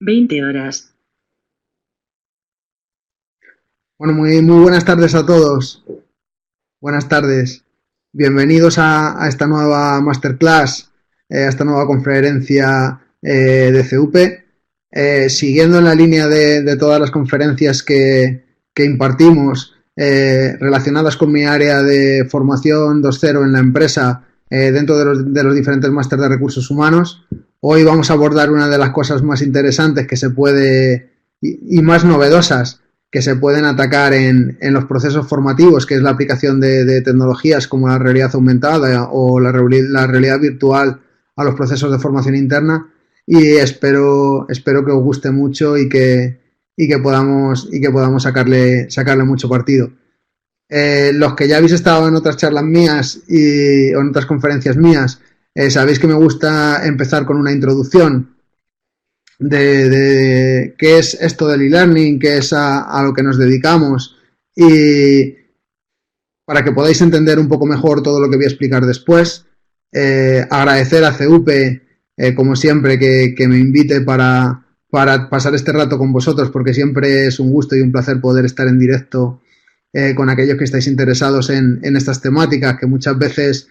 20 horas. Bueno, muy buenas tardes a todos. Buenas tardes. Bienvenidos a esta nueva masterclass, a esta nueva conferencia de CUP. Siguiendo en la línea de todas las conferencias que impartimos relacionadas con mi área de formación 2.0 en la empresa dentro de los diferentes másteres de recursos humanos. Hoy vamos a abordar una de las cosas más interesantes que se puede y más novedosas que se pueden atacar en los procesos formativos, que es la aplicación de tecnologías como la realidad aumentada o la realidad virtual a los procesos de formación interna, y espero que os guste mucho y que podamos sacarle mucho partido. Los que ya habéis estado en otras charlas mías o en otras conferencias mías, sabéis que me gusta empezar con una introducción de qué es esto del e-learning, qué es a lo que nos dedicamos, y para que podáis entender un poco mejor todo lo que voy a explicar después. Agradecer a CUP, como siempre, que me invite para pasar este rato con vosotros, porque siempre es un gusto y un placer poder estar en directo con aquellos que estáis interesados en estas temáticas que muchas veces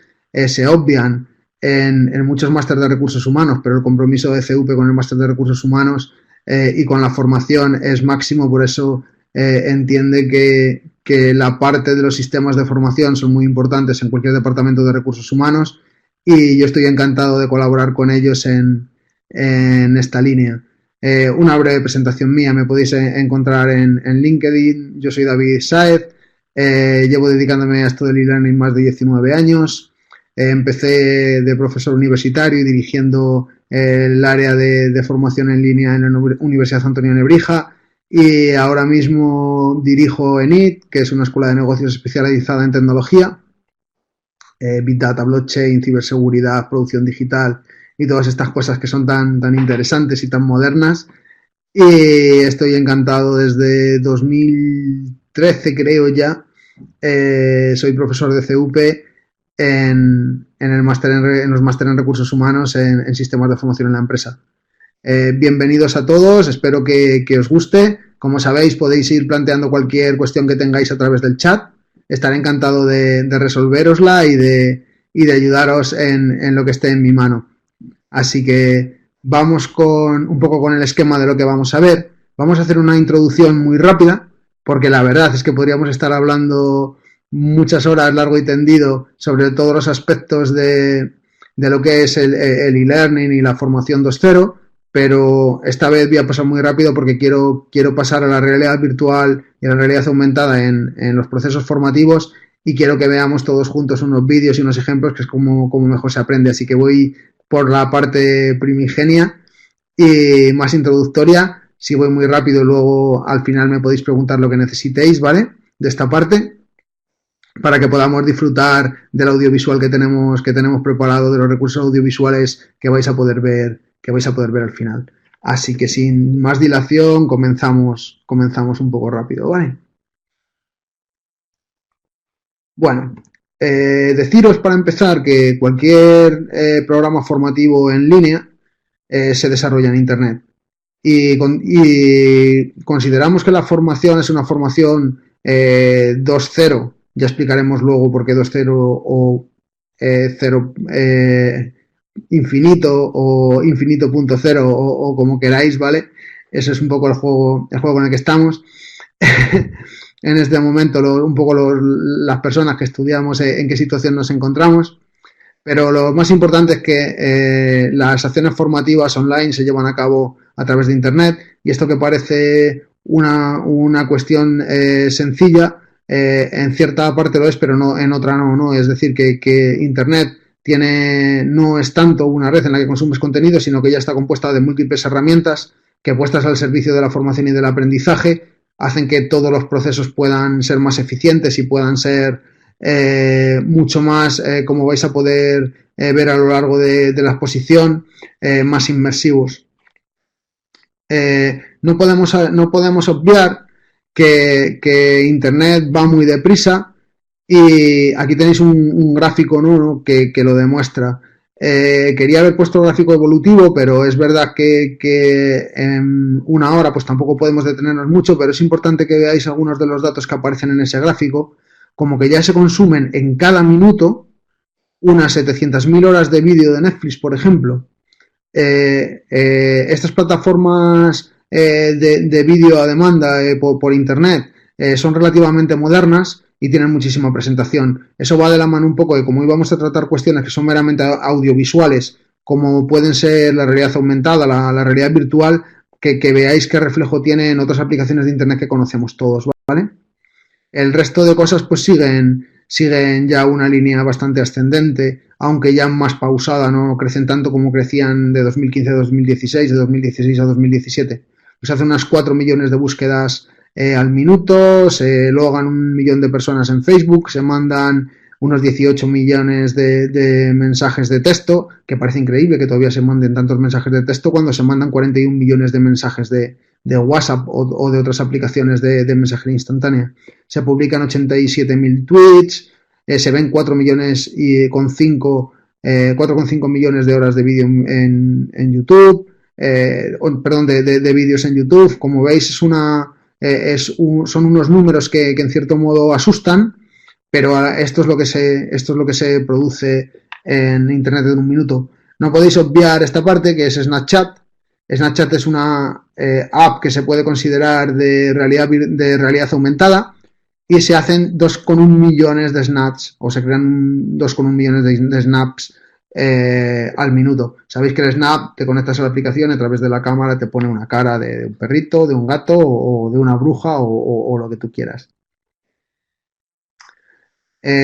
se obvian en muchos másteres de recursos humanos, pero el compromiso de CUP con el máster de recursos humanos y con la formación es máximo. Por eso entiende que la parte de los sistemas de formación son muy importantes en cualquier departamento de recursos humanos, y yo estoy encantado de colaborar con ellos en esta línea. Una breve presentación mía: me podéis encontrar en LinkedIn. Yo soy David Sáez, llevo dedicándome a esto del e-learning más de 19 años. Empecé de profesor universitario y dirigiendo el área de formación en línea en la Universidad Antonio Nebrija, y ahora mismo dirijo ENIT, que es una escuela de negocios especializada en tecnología, Big Data, Blockchain, ciberseguridad, producción digital y todas estas cosas que son tan interesantes y tan modernas. Y estoy encantado desde 2013, creo ya. Soy profesor de CUP en los másteres en recursos humanos en sistemas de formación en la empresa. Bienvenidos a todos, espero que os guste. Como sabéis, podéis ir planteando cualquier cuestión que tengáis a través del chat. Estaré encantado de resolverosla y de ayudaros en lo que esté en mi mano. Así que vamos un poco con el esquema de lo que vamos a ver. Vamos a hacer una introducción muy rápida, porque la verdad es que podríamos estar hablando muchas horas largo y tendido sobre todos los aspectos de lo que es el e-learning y la formación 2.0, pero esta vez voy a pasar muy rápido porque quiero pasar a la realidad virtual y a la realidad aumentada en los procesos formativos, y quiero que veamos todos juntos unos vídeos y unos ejemplos, que es como mejor se aprende. Así que voy por la parte primigenia y más introductoria. Si voy muy rápido, luego al final me podéis preguntar lo que necesitéis, ¿vale? De esta parte, para que podamos disfrutar del audiovisual que tenemos preparado, de los recursos audiovisuales que vais a poder ver al final. Así que sin más dilación, comenzamos un poco rápido, ¿vale? Bueno, deciros para empezar que cualquier programa formativo en línea se desarrolla en Internet, y consideramos que la formación es una formación 2.0. Ya explicaremos luego por qué 2.0 o 0 infinito o infinito.0 o como queráis, ¿vale? Ese es un poco el juego en el que estamos. En este momento, las personas que estudiamos en qué situación nos encontramos. Pero lo más importante es que las acciones formativas online se llevan a cabo a través de Internet, y esto que parece una cuestión sencilla, en cierta parte lo es, pero no, en otra no. Es decir, que Internet no es tanto una red en la que consumes contenido, sino que ya está compuesta de múltiples herramientas que, puestas al servicio de la formación y del aprendizaje, hacen que todos los procesos puedan ser más eficientes y puedan ser mucho más, como vais a poder ver a lo largo de la exposición, más inmersivos. No podemos obviar que Internet va muy deprisa, y aquí tenéis un gráfico, ¿no?, que lo demuestra. Quería haber puesto el gráfico evolutivo, pero es verdad que en una hora pues tampoco podemos detenernos mucho, pero es importante que veáis algunos de los datos que aparecen en ese gráfico, como que ya se consumen en cada minuto unas 700.000 horas de vídeo de Netflix, por ejemplo. Estas plataformas de vídeo a demanda por internet son relativamente modernas y tienen muchísima presentación. Eso va de la mano un poco de cómo íbamos a tratar cuestiones que son meramente audiovisuales, como pueden ser la realidad aumentada, la realidad virtual, que veáis qué reflejo tiene en otras aplicaciones de internet que conocemos todos, ¿vale? El resto de cosas pues siguen ya una línea bastante ascendente, aunque ya más pausada, no crecen tanto como crecían de 2015 a 2016, de 2016 a 2017. Pues hacen unas 4 millones de búsquedas al minuto, se logan 1 millón de personas en Facebook, se mandan unos 18 millones de mensajes de texto, que parece increíble que todavía se manden tantos mensajes de texto cuando se mandan 41 millones de mensajes de WhatsApp o de otras aplicaciones de mensajería instantánea. Se publican 87.000 tweets, se ven 4 millones y con 4,5 millones de horas de vídeo en YouTube, perdón, de vídeos en YouTube. Como veis, son unos números que en cierto modo asustan, pero esto es lo que se produce en Internet en un minuto. No podéis obviar esta parte, que es Snapchat. Snapchat es una app que se puede considerar de realidad aumentada, y se hacen 2,1 millones de snaps, o se crean 2,1 millones de snaps al minuto. Sabéis que el snap, te conectas a la aplicación y a través de la cámara te pone una cara de un perrito, de un gato o de una bruja o lo que tú quieras.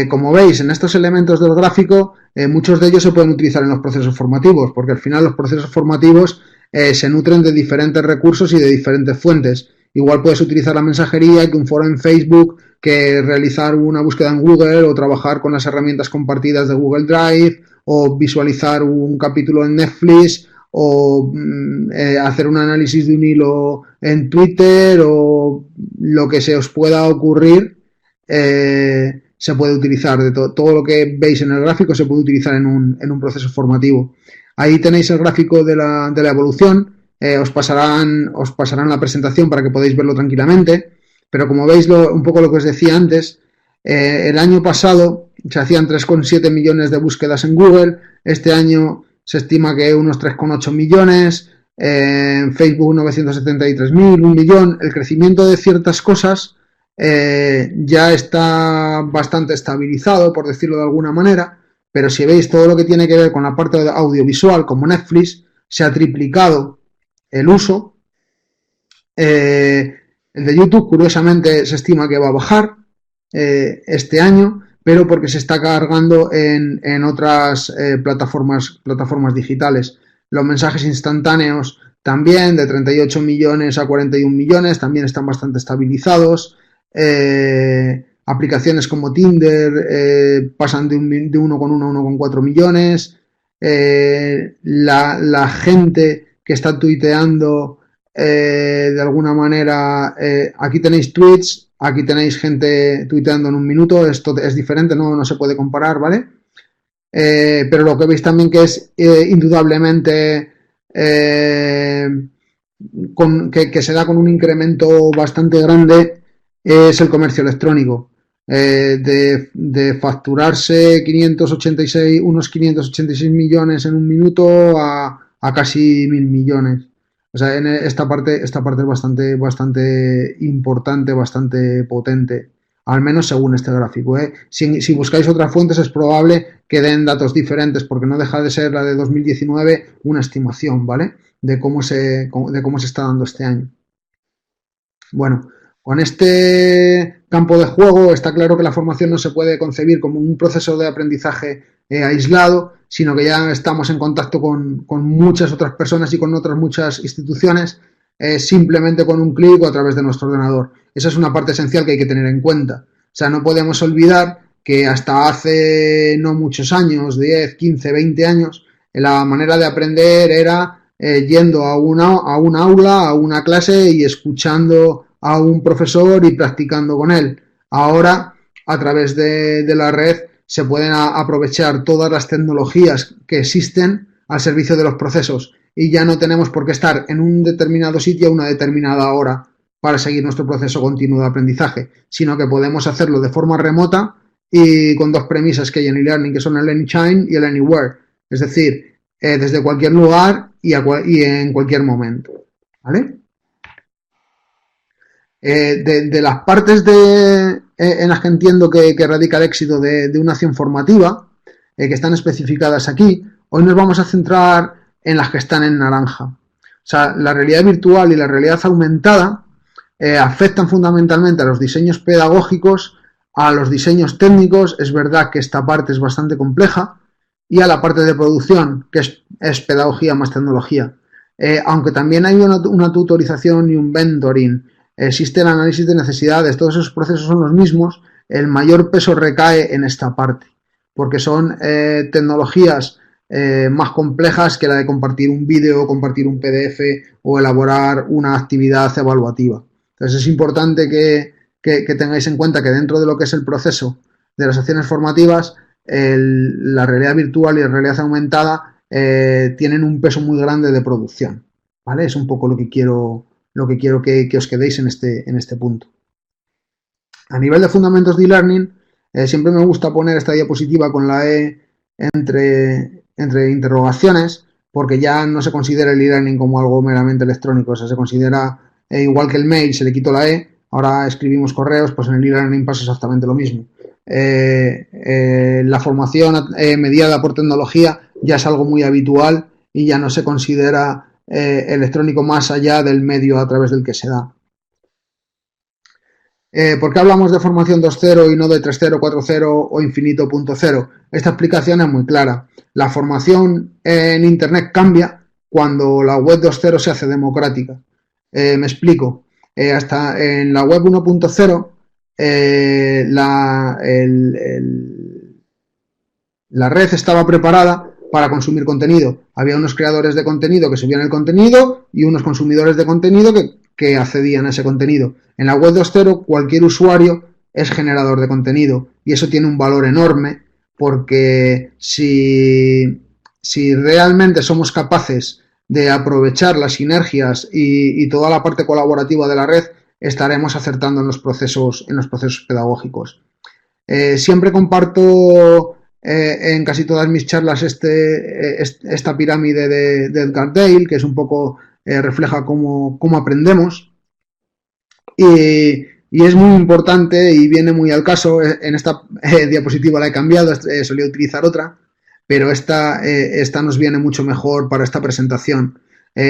Como veis, en estos elementos del gráfico, muchos de ellos se pueden utilizar en los procesos formativos, porque al final los procesos formativos se nutren de diferentes recursos y de diferentes fuentes. Igual puedes utilizar la mensajería que un foro en Facebook, que realizar una búsqueda en Google, o trabajar con las herramientas compartidas de Google Drive, o visualizar un capítulo en Netflix, o hacer un análisis de un hilo en Twitter, o lo que se os pueda ocurrir. Se puede utilizar, todo lo que veis en el gráfico se puede utilizar en un proceso formativo. Ahí tenéis el gráfico de la evolución, os pasarán la presentación para que podáis verlo tranquilamente, pero como veis un poco lo que os decía antes, el año pasado se hacían 3,7 millones de búsquedas en Google, este año se estima que unos 3,8 millones, en Facebook 973.000, 1 millón. El crecimiento de ciertas cosas ya está bastante estabilizado, por decirlo de alguna manera, pero si veis todo lo que tiene que ver con la parte audiovisual, como Netflix, se ha triplicado el uso. El de YouTube, curiosamente, se estima que va a bajar este año, pero porque se está cargando en otras plataformas digitales. Los mensajes instantáneos también, de 38 millones a 41 millones, también están bastante estabilizados. Aplicaciones como Tinder pasan de 1,1 a 1,4 millones. La gente que está tuiteando de alguna manera, aquí tenéis tweets, aquí tenéis gente tuiteando en un minuto, esto es diferente, no se puede comparar, ¿vale? Pero lo que veis también que es indudablemente que se da con un incremento bastante grande es el comercio electrónico. De facturarse unos 586 millones en un minuto a casi 1.000 millones. O sea, en esta parte es bastante importante, bastante potente, al menos según este gráfico. Si buscáis otras fuentes es probable que den datos diferentes, porque no deja de ser la de 2019 una estimación, ¿vale? De cómo se está dando este año. Bueno, con este campo de juego está claro que la formación no se puede concebir como un proceso de aprendizaje aislado, sino que ya estamos en contacto con muchas otras personas y con otras muchas instituciones, simplemente con un clic o a través de nuestro ordenador. Esa es una parte esencial que hay que tener en cuenta. O sea, no podemos olvidar que hasta hace no muchos años, 10, 15, 20 años, la manera de aprender era yendo a una aula, a una clase y escuchando a un profesor y practicando con él. Ahora, a través de la red, se pueden aprovechar todas las tecnologías que existen al servicio de los procesos y ya no tenemos por qué estar en un determinado sitio a una determinada hora para seguir nuestro proceso continuo de aprendizaje, sino que podemos hacerlo de forma remota y con dos premisas que hay en e-learning, que son el anytime y el anywhere, es decir, desde cualquier lugar y en cualquier momento, ¿vale? De las partes en las que entiendo que radica el éxito de una acción formativa, que están especificadas aquí, hoy nos vamos a centrar en las que están en naranja. O sea, la realidad virtual y la realidad aumentada afectan fundamentalmente a los diseños pedagógicos, a los diseños técnicos, es verdad que esta parte es bastante compleja, y a la parte de producción, que es pedagogía más tecnología. Aunque también hay una tutorización y un mentoring, existe el análisis de necesidades, todos esos procesos son los mismos, el mayor peso recae en esta parte, porque son tecnologías más complejas que la de compartir un vídeo, compartir un PDF o elaborar una actividad evaluativa. Entonces es importante que tengáis en cuenta que dentro de lo que es el proceso de las acciones formativas, la realidad virtual y la realidad aumentada tienen un peso muy grande de producción, ¿vale? Es un poco lo que quiero que os quedéis en este punto. A nivel de fundamentos de e-learning, siempre me gusta poner esta diapositiva con la E entre interrogaciones, porque ya no se considera el e-learning como algo meramente electrónico, o sea, se considera igual que el mail, se le quitó la E, ahora escribimos correos, pues en el e-learning pasa exactamente lo mismo. La formación mediada por tecnología ya es algo muy habitual y ya no se considera electrónico más allá del medio a través del que se da. ¿Por qué hablamos de formación 2.0 y no de 3.0, 4.0 o infinito punto cero? Esta explicación es muy clara. La formación en Internet cambia cuando la web 2.0 se hace democrática. Me explico. Hasta en la web 1.0 la red estaba preparada para consumir contenido. Había unos creadores de contenido que subían el contenido y unos consumidores de contenido que accedían a ese contenido. En la web 2.0 cualquier usuario es generador de contenido y eso tiene un valor enorme porque si realmente somos capaces de aprovechar las sinergias y toda la parte colaborativa de la red, estaremos acertando en los procesos pedagógicos. Siempre comparto en casi todas mis charlas esta pirámide de Edgar Dale, que es un poco refleja cómo aprendemos y es muy importante y viene muy al caso. En esta diapositiva la he cambiado, solía utilizar otra, pero esta nos viene mucho mejor para esta presentación.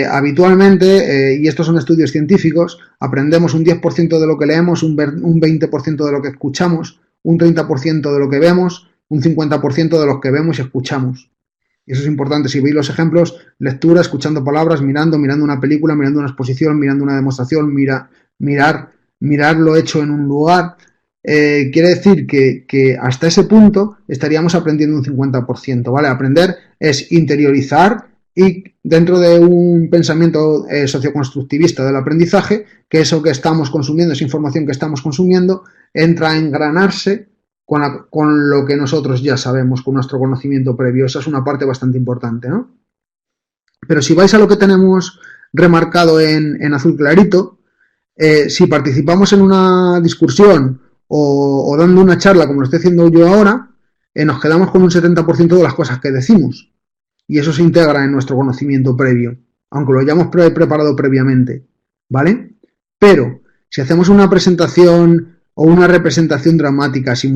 Habitualmente, y estos son estudios científicos, aprendemos un 10% de lo que leemos, un 20% de lo que escuchamos, un 30% de lo que vemos, un 50% de lo que vemos y escuchamos. Y eso es importante. Si veis los ejemplos, lectura, escuchando palabras, mirando una película, mirando una exposición, mirando una demostración, mirar lo hecho en un lugar, quiere decir que hasta ese punto estaríamos aprendiendo un 50%, ¿vale? Aprender es interiorizar y dentro de un pensamiento socioconstructivista del aprendizaje, que eso que estamos consumiendo, esa información que estamos consumiendo, entra a engranarse con lo que nosotros ya sabemos, con nuestro conocimiento previo. Esa es una parte bastante importante, ¿no? Pero si vais a lo que tenemos remarcado en azul clarito, si participamos en una discusión o dando una charla como lo estoy haciendo yo ahora, nos quedamos con un 70% de las cosas que decimos. Y eso se integra en nuestro conocimiento previo, aunque lo hayamos preparado previamente, ¿vale? Pero si hacemos una presentación o una representación dramática, si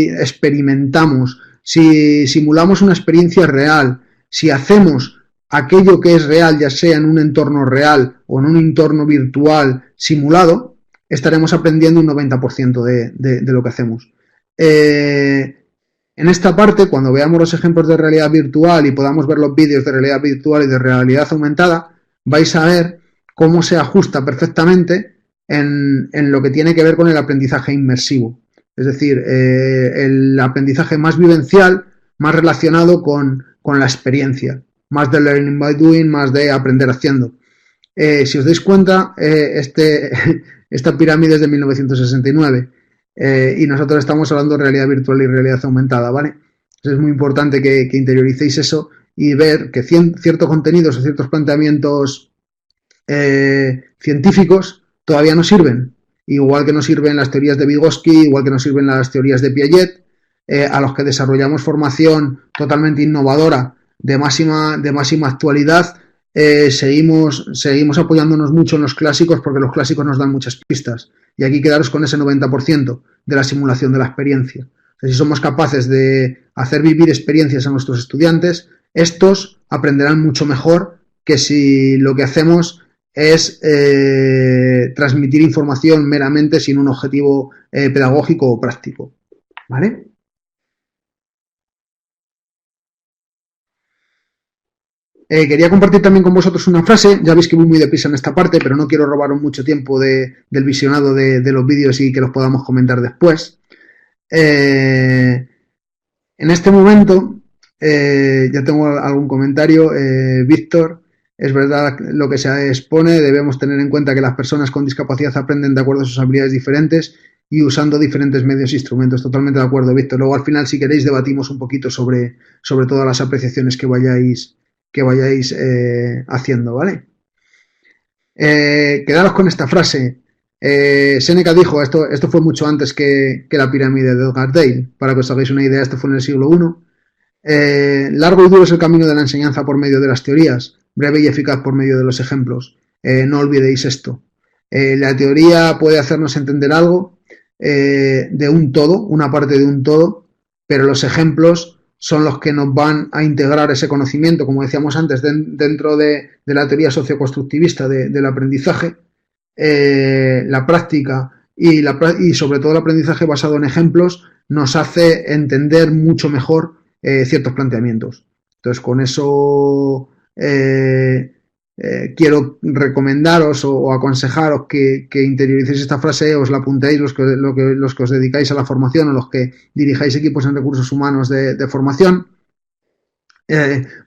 experimentamos, si simulamos una experiencia real, si hacemos aquello que es real, ya sea en un entorno real o en un entorno virtual simulado, estaremos aprendiendo un 90% de lo que hacemos. En esta parte, cuando veamos los ejemplos de realidad virtual y podamos ver los vídeos de realidad virtual y de realidad aumentada, vais a ver cómo se ajusta perfectamente en lo que tiene que ver con el aprendizaje inmersivo. Es decir, el aprendizaje más vivencial, más relacionado con la experiencia, más de learning by doing, más de aprender haciendo. Si os dais cuenta, esta pirámide es de 1969 y nosotros estamos hablando de realidad virtual y realidad aumentada, ¿vale? Entonces es muy importante que interioricéis eso y ver que ciertos contenidos o ciertos planteamientos científicos todavía no sirven. Igual que no sirven las teorías de Vygotsky, igual que no sirven las teorías de Piaget, a los que desarrollamos formación totalmente innovadora de máxima actualidad, seguimos apoyándonos mucho en los clásicos porque los clásicos nos dan muchas pistas. Y aquí quedaros con ese 90% de la simulación de la experiencia. O sea, si somos capaces de hacer vivir experiencias a nuestros estudiantes, estos aprenderán mucho mejor que si lo que hacemos es transmitir información meramente sin un objetivo pedagógico o práctico. ¿Vale? Quería compartir también con vosotros una frase. Ya veis que voy muy deprisa en esta parte, pero no quiero robaros mucho tiempo del visionado de los vídeos y que los podamos comentar después. En este momento, ya tengo algún comentario. Víctor, es verdad lo que se expone, debemos tener en cuenta que las personas con discapacidad aprenden de acuerdo a sus habilidades diferentes y usando diferentes medios e instrumentos. Totalmente de acuerdo, Víctor. Luego, al final, si queréis, debatimos un poquito sobre todas las apreciaciones que vayáis haciendo, ¿vale? Quedaros con esta frase. Séneca dijo, esto fue mucho antes que la pirámide de Edgar Dale, para que os hagáis una idea, esto fue en el siglo I. Largo y duro es el camino de la enseñanza por medio de las teorías, breve y eficaz por medio de los ejemplos. No olvidéis esto. La teoría puede hacernos entender algo de un todo, una parte de un todo, pero los ejemplos son los que nos van a integrar ese conocimiento, como decíamos antes, dentro de la teoría socioconstructivista del aprendizaje, la práctica y sobre todo el aprendizaje basado en ejemplos nos hace entender mucho mejor ciertos planteamientos. Entonces, con eso quiero recomendaros o aconsejaros que interioricéis esta frase, os la apuntéis los que os dedicáis a la formación o los que dirijáis equipos en recursos humanos de formación,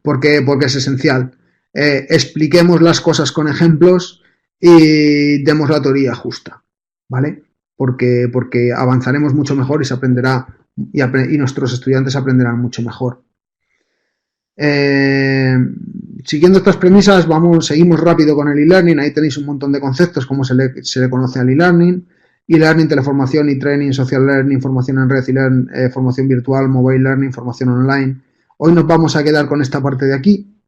porque es esencial. Expliquemos las cosas con ejemplos y demos la teoría justa, ¿vale? Porque avanzaremos mucho mejor y se aprenderá y nuestros estudiantes aprenderán mucho mejor. Siguiendo estas premisas, seguimos rápido con el e-learning. Ahí tenéis un montón de conceptos, como se le conoce al e-learning. E-learning, teleformación, e-training, social learning, formación en red, formación virtual, mobile learning, formación online. Hoy nos vamos a quedar con esta parte de aquí,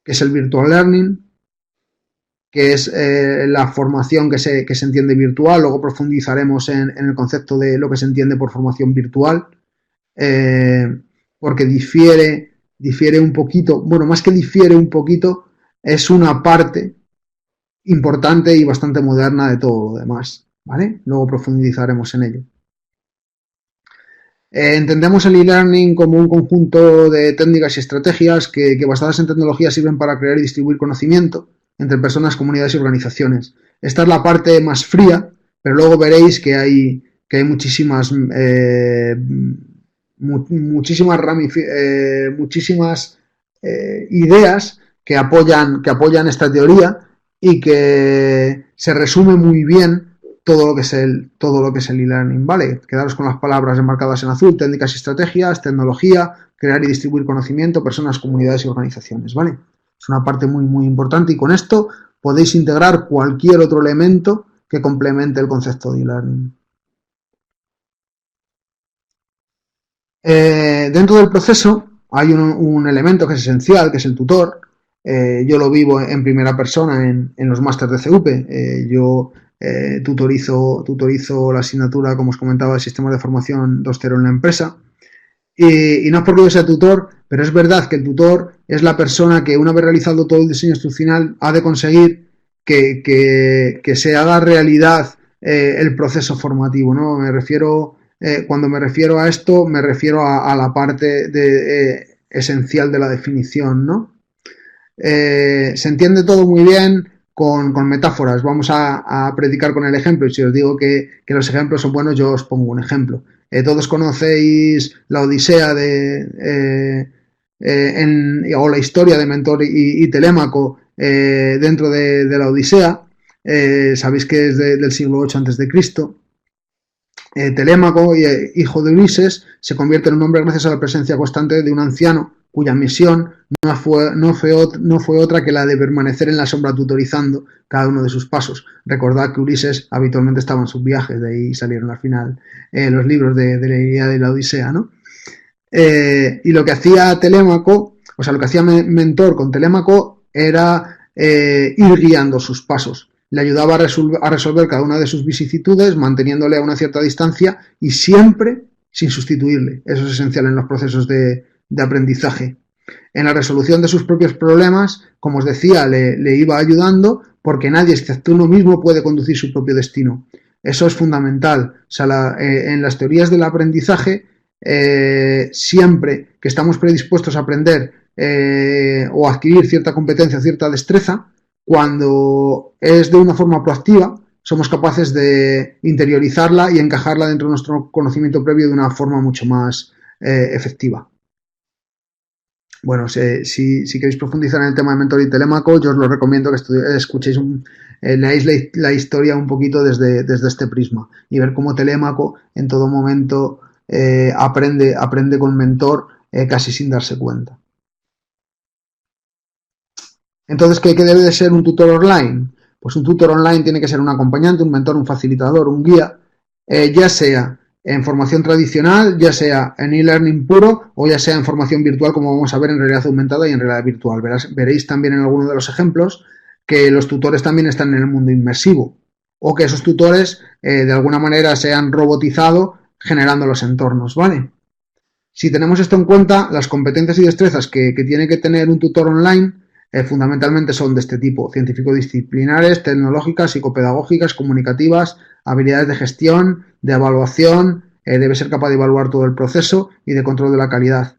que es el virtual learning, que es la formación que se entiende virtual. Luego profundizaremos en el concepto de lo que se entiende por formación virtual, porque difiere un poquito, bueno, más que difiere un poquito, es una parte importante y bastante moderna de todo lo demás, ¿vale? Luego profundizaremos en ello. Entendemos el e-learning como un conjunto de técnicas y estrategias que basadas en tecnología sirven para crear y distribuir conocimiento entre personas, comunidades y organizaciones. Esta es la parte más fría, pero luego veréis que hay muchísimas ideas que apoyan esta teoría y que se resume muy bien todo lo que es el e-learning, ¿vale? Quedaros con las palabras enmarcadas en azul: técnicas y estrategias, tecnología, crear y distribuir conocimiento, personas, comunidades y organizaciones, ¿vale? Es una parte muy, muy importante y con esto podéis integrar cualquier otro elemento que complemente el concepto de e-learning. Dentro del proceso hay un elemento que es esencial, que es el tutor. Yo lo vivo en primera persona en los másteres de CUP. Yo tutorizo la asignatura, como os comentaba, el sistema de formación 2.0 en la empresa. Y no es porque yo sea tutor, pero es verdad que el tutor es la persona que, una vez realizado todo el diseño instruccional, ha de conseguir que se haga realidad el proceso formativo, ¿no? Cuando me refiero a esto, me refiero a la parte esencial de la definición, ¿no? Se entiende todo muy bien con metáforas. Vamos a predicar con el ejemplo, y si os digo que los ejemplos son buenos, yo os pongo un ejemplo. Todos conocéis la Odisea o la historia de Mentor y Telémaco dentro de la Odisea. Sabéis que es del siglo VIII a.C. Telémaco, hijo de Ulises, se convierte en un hombre gracias a la presencia constante de un anciano cuya misión no fue otra que la de permanecer en la sombra tutorizando cada uno de sus pasos. Recordad que Ulises habitualmente estaba en sus viajes, de ahí salieron al final los libros de la Ilíada y la Odisea, ¿no? Y lo que hacía Telémaco, o sea, lo que hacía Mentor con Telémaco era ir guiando sus pasos. Le ayudaba a resolver cada una de sus vicisitudes, manteniéndole a una cierta distancia y siempre sin sustituirle. Eso es esencial en los procesos de aprendizaje. En la resolución de sus propios problemas, como os decía, le iba ayudando porque nadie, excepto uno mismo, puede conducir su propio destino. Eso es fundamental. O sea, en las teorías del aprendizaje, siempre que estamos predispuestos a aprender o adquirir cierta competencia, cierta destreza, cuando es de una forma proactiva, somos capaces de interiorizarla y encajarla dentro de nuestro conocimiento previo de una forma mucho más efectiva. Bueno, si queréis profundizar en el tema de Mentor y Telémaco, yo os lo recomiendo que escuchéis, leáis la historia un poquito desde este prisma y ver cómo Telémaco en todo momento aprende con Mentor casi sin darse cuenta. Entonces, ¿qué debe de ser un tutor online? Pues un tutor online tiene que ser un acompañante, un mentor, un facilitador, un guía, ya sea en formación tradicional, ya sea en e-learning puro o ya sea en formación virtual, como vamos a ver en realidad aumentada y en realidad virtual. Veréis también en alguno de los ejemplos que los tutores también están en el mundo inmersivo o que esos tutores de alguna manera se han robotizado generando los entornos, ¿vale? Si tenemos esto en cuenta, las competencias y destrezas que tiene que tener un tutor online fundamentalmente son de este tipo: científico-disciplinares, tecnológicas, psicopedagógicas, comunicativas, habilidades de gestión, de evaluación, debe ser capaz de evaluar todo el proceso y de control de la calidad.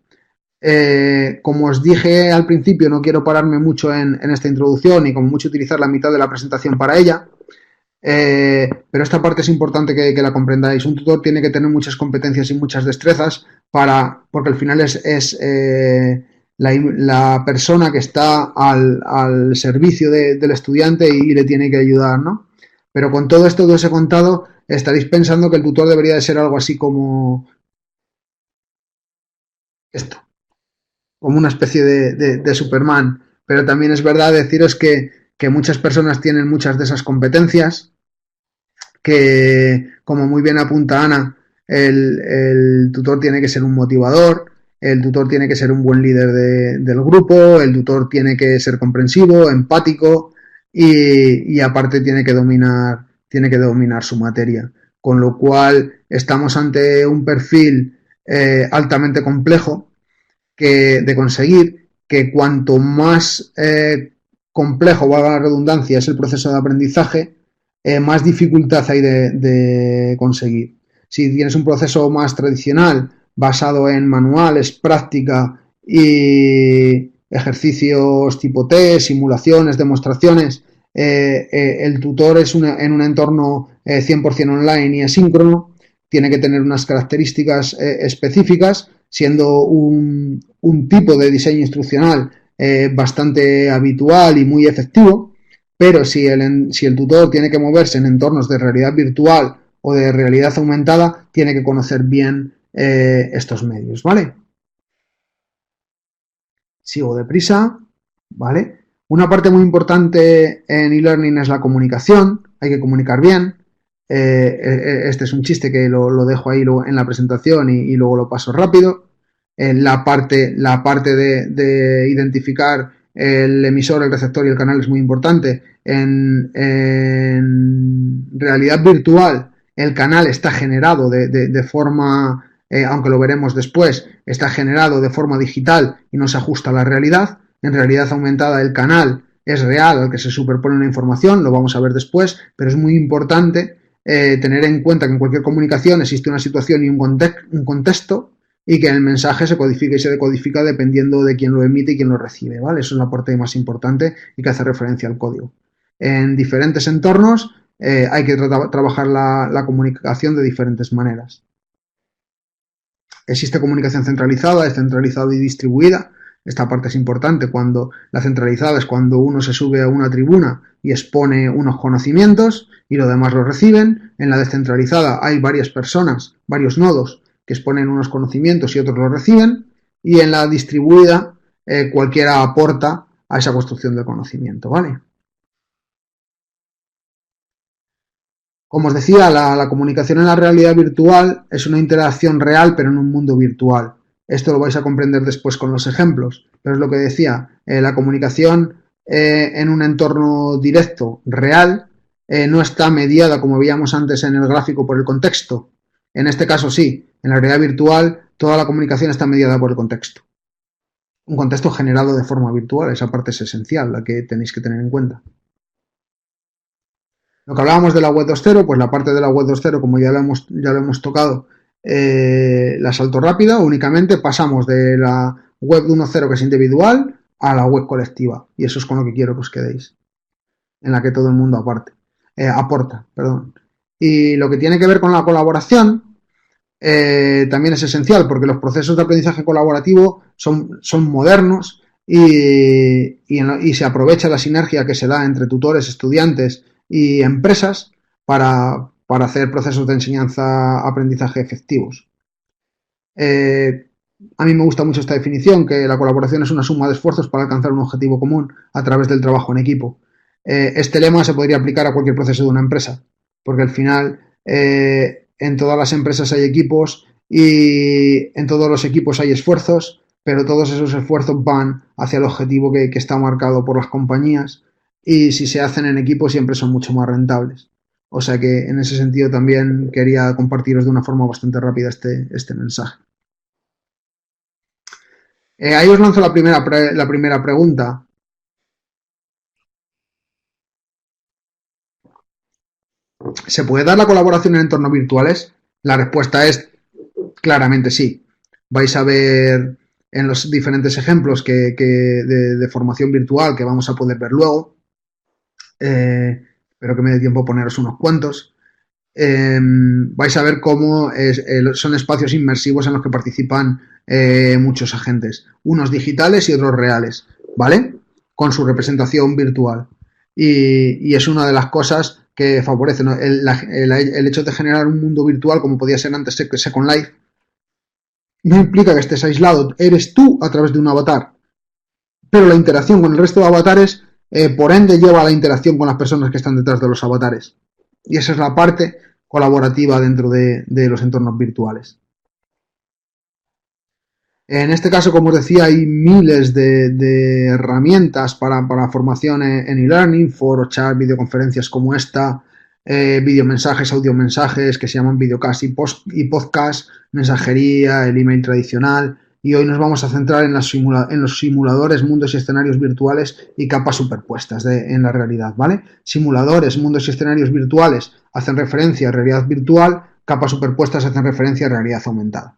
Como os dije al principio, no quiero pararme mucho en esta introducción y como mucho utilizar la mitad de la presentación para ella, pero esta parte es importante que la comprendáis. Un tutor tiene que tener muchas competencias y muchas destrezas porque al final es la persona que está al servicio del estudiante y le tiene que ayudar, ¿no? Pero con todo esto que os he contado, estaréis pensando que el tutor debería de ser algo así como esto, como una especie de Superman. Pero también es verdad deciros que muchas personas tienen muchas de esas competencias, que, como muy bien apunta Ana, el tutor tiene que ser un motivador, el tutor tiene que ser un buen líder del grupo, el tutor tiene que ser comprensivo, empático y aparte tiene que dominar su materia. Con lo cual estamos ante un perfil altamente complejo de conseguir, que cuanto más complejo, valga la redundancia, es el proceso de aprendizaje, más dificultad hay de conseguir. Si tienes un proceso más tradicional, basado en manuales, práctica y ejercicios tipo test, simulaciones, demostraciones, el tutor es en un entorno 100% online y asíncrono, tiene que tener unas características específicas, siendo un tipo de diseño instruccional bastante habitual y muy efectivo. Pero si el tutor tiene que moverse en entornos de realidad virtual o de realidad aumentada, tiene que conocer bien estos medios, ¿vale? Sigo deprisa, ¿vale? Una parte muy importante en e-learning es la comunicación, hay que comunicar bien. Este es un chiste que lo dejo ahí en la presentación y luego lo paso rápido. La parte de identificar el emisor, el receptor y el canal es muy importante. En realidad virtual, el canal está generado de forma, aunque lo veremos después, está generado de forma digital y no se ajusta a la realidad. En realidad aumentada, el canal es real al que se superpone una información, lo vamos a ver después, pero es muy importante tener en cuenta que en cualquier comunicación existe una situación y un contexto, y que el mensaje se codifica y se decodifica dependiendo de quién lo emite y quién lo recibe, ¿vale? Eso es la parte más importante y que hace referencia al código. En diferentes entornos hay que trabajar la comunicación de diferentes maneras. Existe comunicación centralizada, descentralizada y distribuida. Esta parte es importante. Cuando la centralizada es cuando uno se sube a una tribuna y expone unos conocimientos y los demás los reciben. En la descentralizada hay varias personas, varios nodos que exponen unos conocimientos y otros los reciben. Y en la distribuida cualquiera aporta a esa construcción del conocimiento, ¿vale? Como os decía, la comunicación en la realidad virtual es una interacción real, pero en un mundo virtual. Esto lo vais a comprender después con los ejemplos, pero es lo que decía, la comunicación en un entorno directo, real, no está mediada, como veíamos antes en el gráfico, por el contexto. En este caso sí, en la realidad virtual toda la comunicación está mediada por el contexto. Un contexto generado de forma virtual, esa parte es esencial, la que tenéis que tener en cuenta. Lo que hablábamos de la web 2.0, pues la parte de la web 2.0, como ya lo hemos tocado, la salto rápida, únicamente pasamos de la web 1.0 que es individual a la web colectiva. Y eso es con lo que quiero que os quedéis, en la que todo el mundo aporta. Perdón. Y lo que tiene que ver con la colaboración también es esencial, porque los procesos de aprendizaje colaborativo son modernos y se aprovecha la sinergia que se da entre tutores, estudiantes y empresas para hacer procesos de enseñanza-aprendizaje efectivos. A mí me gusta mucho esta definición, que la colaboración es una suma de esfuerzos para alcanzar un objetivo común a través del trabajo en equipo. Este lema se podría aplicar a cualquier proceso de una empresa, porque al final en todas las empresas hay equipos y en todos los equipos hay esfuerzos, pero todos esos esfuerzos van hacia el objetivo que está marcado por las compañías y si se hacen en equipo siempre son mucho más rentables. O sea que en ese sentido también quería compartiros de una forma bastante rápida este mensaje. Ahí os lanzo la primera pregunta. ¿Se puede dar la colaboración en entornos virtuales? La respuesta es claramente sí. Vais a ver en los diferentes ejemplos de formación virtual que vamos a poder ver luego. Espero que me dé tiempo a poneros unos cuantos. Vais a ver cómo son espacios inmersivos en los que participan muchos agentes, unos digitales y otros reales, ¿vale? Con su representación virtual. Y es una de las cosas que favorece, ¿no? El hecho de generar un mundo virtual, como podía ser antes Second Life, no implica que estés aislado, eres tú a través de un avatar. Pero la interacción con el resto de avatares, por ende, lleva a la interacción con las personas que están detrás de los avatares. Y esa es la parte colaborativa dentro de los entornos virtuales. En este caso, como os decía, hay miles de herramientas para formación en e-learning, foro, chat, videoconferencias como esta, videomensajes, audiomensajes que se llaman videocast y podcast, mensajería, el email tradicional. Y hoy nos vamos a centrar en los simuladores, mundos y escenarios virtuales y capas superpuestas en la realidad, ¿vale? Simuladores, mundos y escenarios virtuales hacen referencia a realidad virtual, capas superpuestas hacen referencia a realidad aumentada.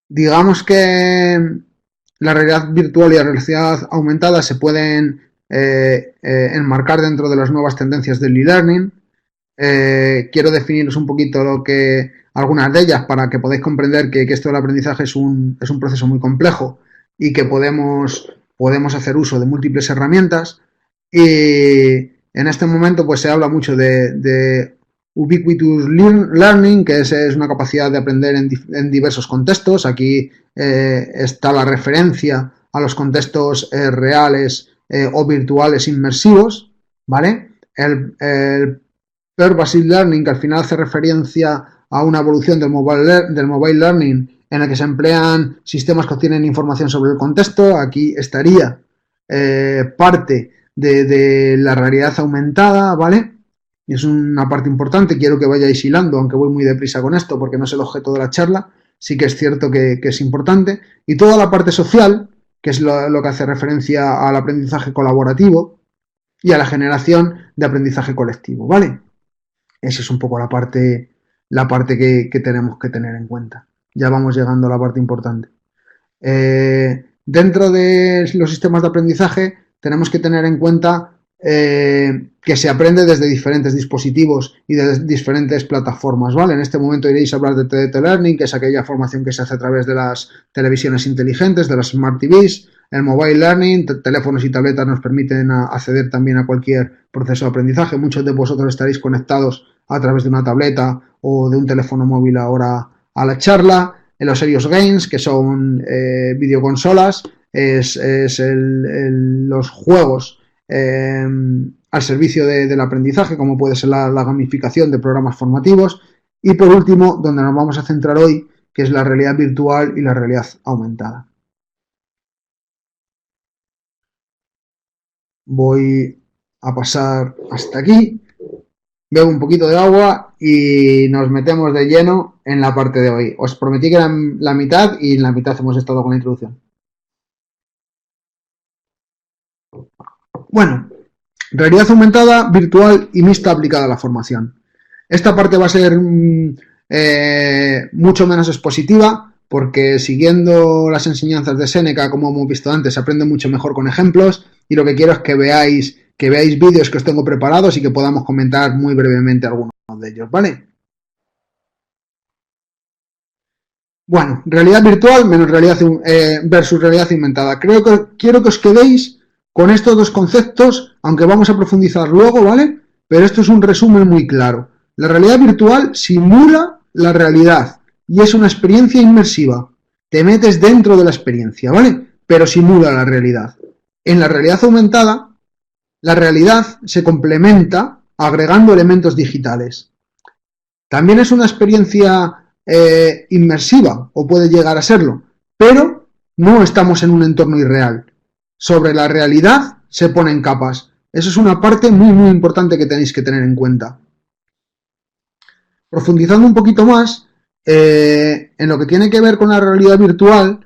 Digamos que la realidad virtual y la realidad aumentada se pueden enmarcar dentro de las nuevas tendencias del e-learning. Quiero definiros un poquito algunas de ellas para que podáis comprender que esto del aprendizaje es un proceso muy complejo y que podemos hacer uso de múltiples herramientas. Y en este momento pues se habla mucho de ubiquitous learning, que es una capacidad de aprender en diversos contextos. Aquí está la referencia a los contextos reales o virtuales inmersivos, ¿vale? El Pervasive Learning, que al final hace referencia a una evolución del mobile learning en el que se emplean sistemas que obtienen información sobre el contexto. Aquí estaría parte de la realidad aumentada, ¿vale? Y es una parte importante, quiero que vayáis hilando, aunque voy muy deprisa con esto porque no es el objeto de la charla, sí que es cierto que es importante. Y toda la parte social, que es lo que hace referencia al aprendizaje colaborativo y a la generación de aprendizaje colectivo, ¿vale? Esa es un poco la parte que tenemos que tener en cuenta. Ya vamos llegando a la parte importante. Dentro de los sistemas de aprendizaje tenemos que tener en cuenta que se aprende desde diferentes dispositivos y de diferentes plataformas, ¿vale? En este momento iréis a hablar de TDT Learning, que es aquella formación que se hace a través de las televisiones inteligentes, de las Smart TVs. El Mobile Learning, teléfonos y tabletas nos permiten acceder también a cualquier proceso de aprendizaje. Muchos de vosotros estaréis conectados a través de una tableta o de un teléfono móvil ahora a la charla. En los Serious Games, que son videoconsolas, los juegos al servicio del aprendizaje, como puede ser la gamificación de programas formativos. Y por último, donde nos vamos a centrar hoy, que es la realidad virtual y la realidad aumentada. Voy a pasar hasta aquí, bebo un poquito de agua y nos metemos de lleno en la parte de hoy. Os prometí que eran la mitad y en la mitad hemos estado con la introducción. Bueno, realidad aumentada, virtual y mixta aplicada a la formación. Esta parte va a ser mucho menos expositiva porque siguiendo las enseñanzas de Séneca, como hemos visto antes, se aprende mucho mejor con ejemplos y lo que quiero es que veáis vídeos que os tengo preparados y que podamos comentar muy brevemente algunos de ellos, ¿vale? Bueno, realidad virtual menos realidad versus realidad inventada. Quiero que os quedéis con estos dos conceptos, aunque vamos a profundizar luego, ¿vale? Pero esto es un resumen muy claro. La realidad virtual simula la realidad y es una experiencia inmersiva. Te metes dentro de la experiencia, ¿vale? Pero simula la realidad. En la realidad aumentada, la realidad se complementa agregando elementos digitales. También es una experiencia inmersiva, o puede llegar a serlo, pero no estamos en un entorno irreal. Sobre la realidad se ponen capas. Eso es una parte muy, muy importante que tenéis que tener en cuenta. Profundizando un poquito más, en lo que tiene que ver con la realidad virtual,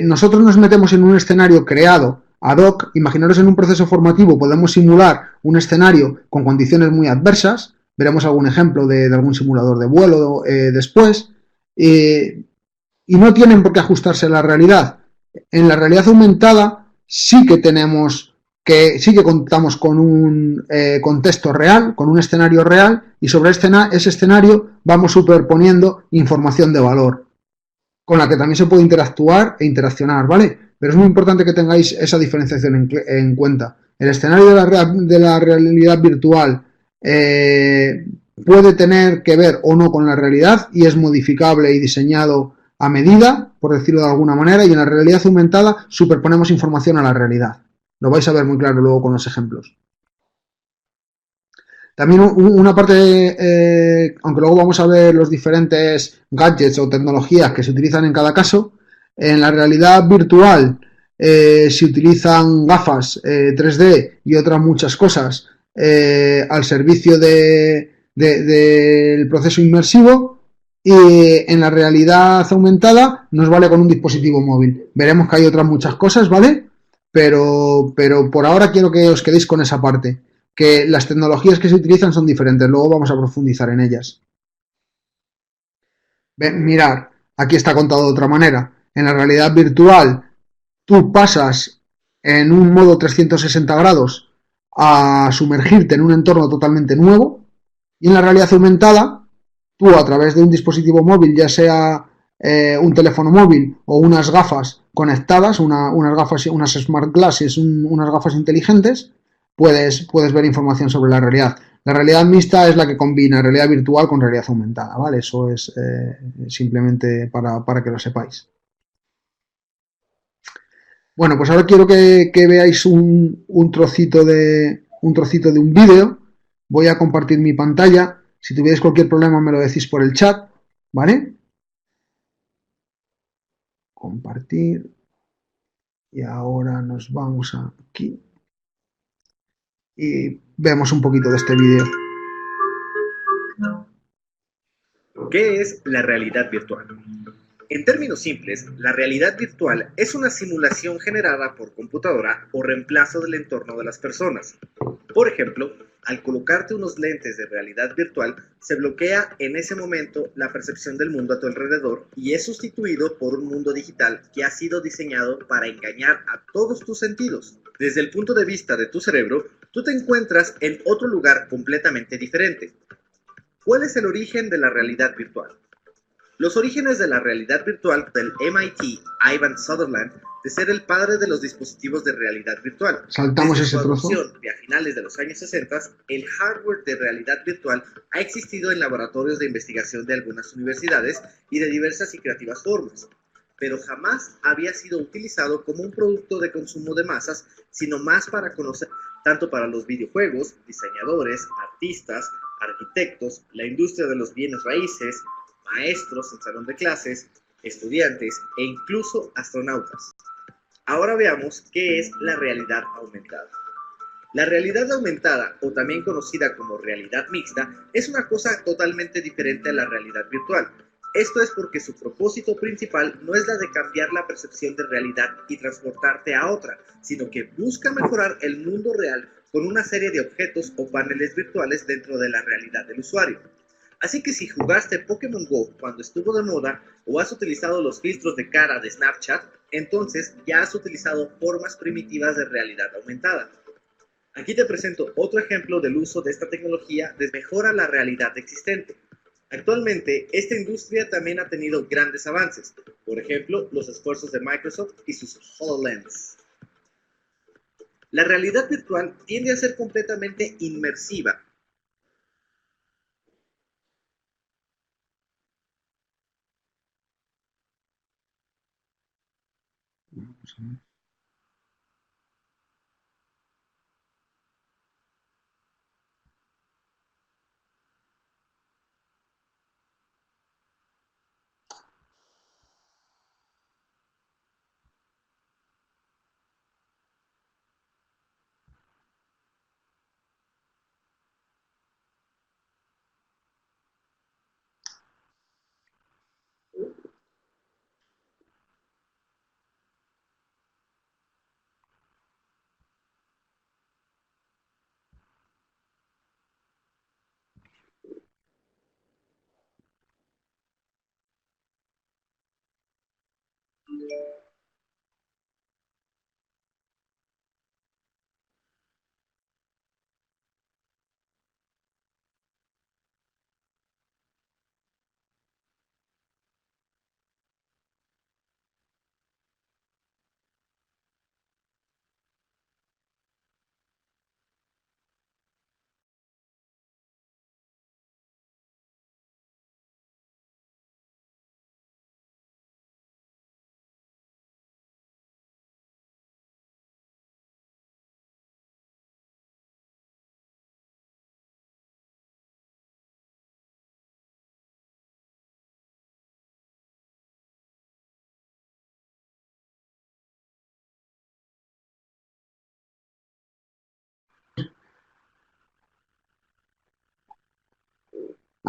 nosotros nos metemos en un escenario creado ad hoc. Imaginaros en un proceso formativo, podemos simular un escenario con condiciones muy adversas. Veremos algún ejemplo de algún simulador de vuelo después. Y no tienen por qué ajustarse a la realidad. En la realidad aumentada sí que contamos con un contexto real, con un escenario real, y sobre ese escenario vamos superponiendo información de valor, con la que también se puede interactuar e interaccionar, ¿vale? Pero es muy importante que tengáis esa diferenciación en cuenta. El escenario de la realidad virtual puede tener que ver o no con la realidad y es modificable y diseñado a medida, por decirlo de alguna manera, y en la realidad aumentada superponemos información a la realidad. Lo vais a ver muy claro luego con los ejemplos. También una parte, aunque luego vamos a ver los diferentes gadgets o tecnologías que se utilizan en cada caso, en la realidad virtual se utilizan gafas 3D y otras muchas cosas al servicio del proceso inmersivo, y en la realidad aumentada nos vale con un dispositivo móvil. Veremos que hay otras muchas cosas, ¿vale? Pero por ahora quiero que os quedéis con esa parte, que las tecnologías que se utilizan son diferentes, luego vamos a profundizar en ellas. Mirad, aquí está contado de otra manera. En la realidad virtual, tú pasas en un modo 360 grados a sumergirte en un entorno totalmente nuevo, y en la realidad aumentada, tú a través de un dispositivo móvil, ya sea un teléfono móvil o unas gafas conectadas, unas smart glasses, unas gafas inteligentes, puedes ver información sobre la realidad. La realidad mixta es la que combina realidad virtual con realidad aumentada, ¿vale? Eso es simplemente para que lo sepáis. Bueno, pues ahora quiero que veáis un trocito de un vídeo. Voy a compartir mi pantalla. Si tuvierais cualquier problema me lo decís por el chat, ¿vale? Compartir. Y ahora nos vamos aquí y vemos un poquito de este vídeo. ¿Qué es la realidad virtual? En términos simples, la realidad virtual es una simulación generada por computadora o reemplazo del entorno de las personas. Por ejemplo, Al colocarte unos lentes de realidad virtual, se bloquea en ese momento la percepción del mundo a tu alrededor y es sustituido por un mundo digital que ha sido diseñado para engañar a todos tus sentidos. Desde el punto de vista de tu cerebro, tú te encuentras en otro lugar completamente diferente. ¿Cuál es el origen de la realidad virtual? Los orígenes de la realidad virtual del MIT, Ivan Sutherland, de ser el padre de los dispositivos de realidad virtual. Saltamos Desde ese su trozo. adopción de a finales de los años 60, el hardware de realidad virtual ha existido en laboratorios de investigación de algunas universidades y de diversas y creativas formas, pero jamás había sido utilizado como un producto de consumo de masas, sino más para conocer, tanto para los videojuegos, diseñadores, artistas, arquitectos, la industria de los bienes raíces, maestros en salón de clases, estudiantes e incluso astronautas. Ahora veamos qué es la realidad aumentada. La realidad aumentada, o también conocida como realidad mixta, es una cosa totalmente diferente a la realidad virtual. Esto es porque su propósito principal no es la de cambiar la percepción de realidad y transportarte a otra, sino que busca mejorar el mundo real con una serie de objetos o paneles virtuales dentro de la realidad del usuario. Así que si jugaste Pokémon GO cuando estuvo de moda o has utilizado los filtros de cara de Snapchat, entonces ya has utilizado formas primitivas de realidad aumentada. Aquí te presento otro ejemplo del uso de esta tecnología que mejora la realidad existente. Actualmente, esta industria también ha tenido grandes avances, por ejemplo, los esfuerzos de Microsoft y sus HoloLens. La realidad virtual tiende a ser completamente inmersiva.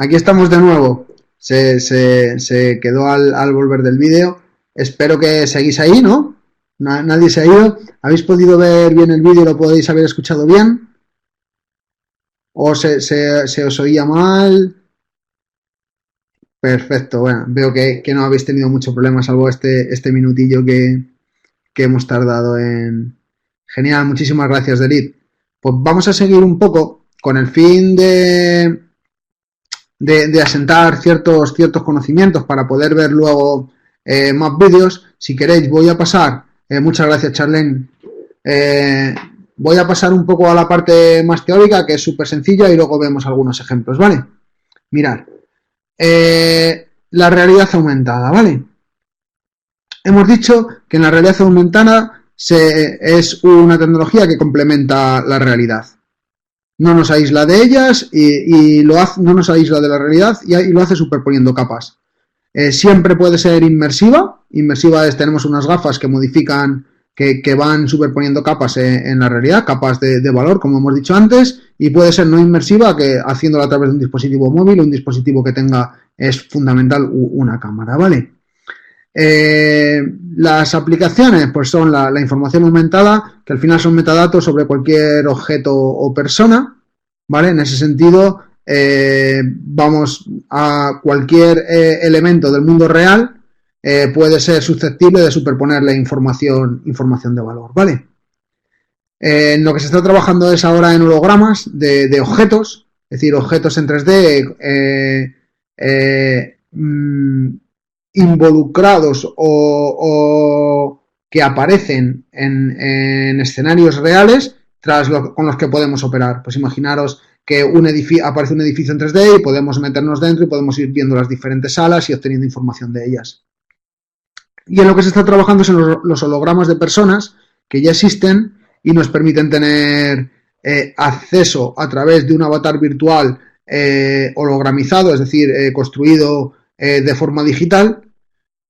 Aquí estamos de nuevo. Se quedó al volver del vídeo. Espero que seguís ahí, ¿no? Nadie se ha ido. ¿Habéis podido ver bien el vídeo? ¿Lo podéis haber escuchado bien? ¿O se os oía mal? Perfecto, bueno, veo que no habéis tenido mucho problema, salvo este minutillo que hemos tardado en... Genial, muchísimas gracias, Delit. Pues vamos a seguir un poco con el fin de asentar ciertos conocimientos para poder ver luego más vídeos. Si queréis, voy a pasar, muchas gracias, Charlene. Voy a pasar un poco a la parte más teórica, que es súper sencilla, y luego vemos algunos ejemplos, ¿vale? Mirad. La realidad aumentada, ¿vale? Hemos dicho que en la realidad aumentada es una tecnología que complementa la realidad. No nos aísla de ellas y no nos aísla de la realidad y lo hace superponiendo capas. Siempre puede ser inmersiva. Inmersiva es, tenemos unas gafas que modifican, que van superponiendo capas en la realidad, capas de valor, como hemos dicho antes, y puede ser no inmersiva, que haciéndolo a través de un dispositivo móvil, un dispositivo que tenga, es fundamental, una cámara, ¿vale? Las aplicaciones pues son la información aumentada, que al final son metadatos sobre cualquier objeto o persona, ¿vale? En ese sentido, vamos a cualquier elemento del mundo real puede ser susceptible de superponerle información de valor, ¿vale? En lo que se está trabajando es ahora en hologramas de objetos, es decir, objetos en 3D involucrados o que aparecen en escenarios reales con los que podemos operar. Pues imaginaros que aparece un edificio en 3D y podemos meternos dentro y podemos ir viendo las diferentes salas y obteniendo información de ellas. Y en lo que se está trabajando son los hologramas de personas que ya existen y nos permiten tener acceso a través de un avatar virtual hologramizado, es decir, construido de forma digital,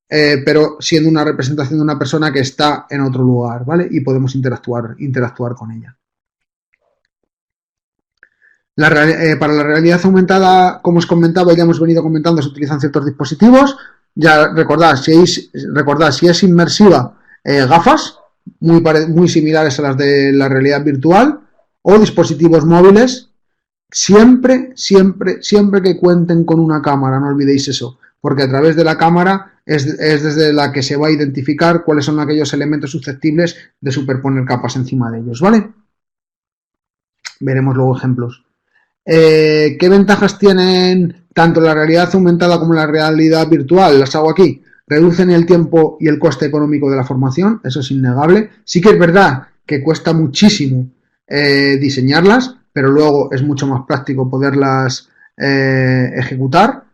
pero siendo una representación de una persona que está en otro lugar, ¿vale? Y podemos interactuar con ella. Para la realidad aumentada, como os comentaba, ya hemos venido comentando, se utilizan ciertos dispositivos. Ya recordad, si es inmersiva, gafas muy similares a las de la realidad virtual o dispositivos móviles, siempre que cuenten con una cámara, no olvidéis eso, porque a través de la cámara es desde la que se va a identificar cuáles son aquellos elementos susceptibles de superponer capas encima de ellos, ¿vale? Veremos luego ejemplos. ¿Qué ventajas tienen tanto la realidad aumentada como la realidad virtual? Las hago aquí. Reducen el tiempo y el coste económico de la formación, eso es innegable. Sí que es verdad que cuesta muchísimo diseñarlas, pero luego es mucho más práctico poderlas ejecutar.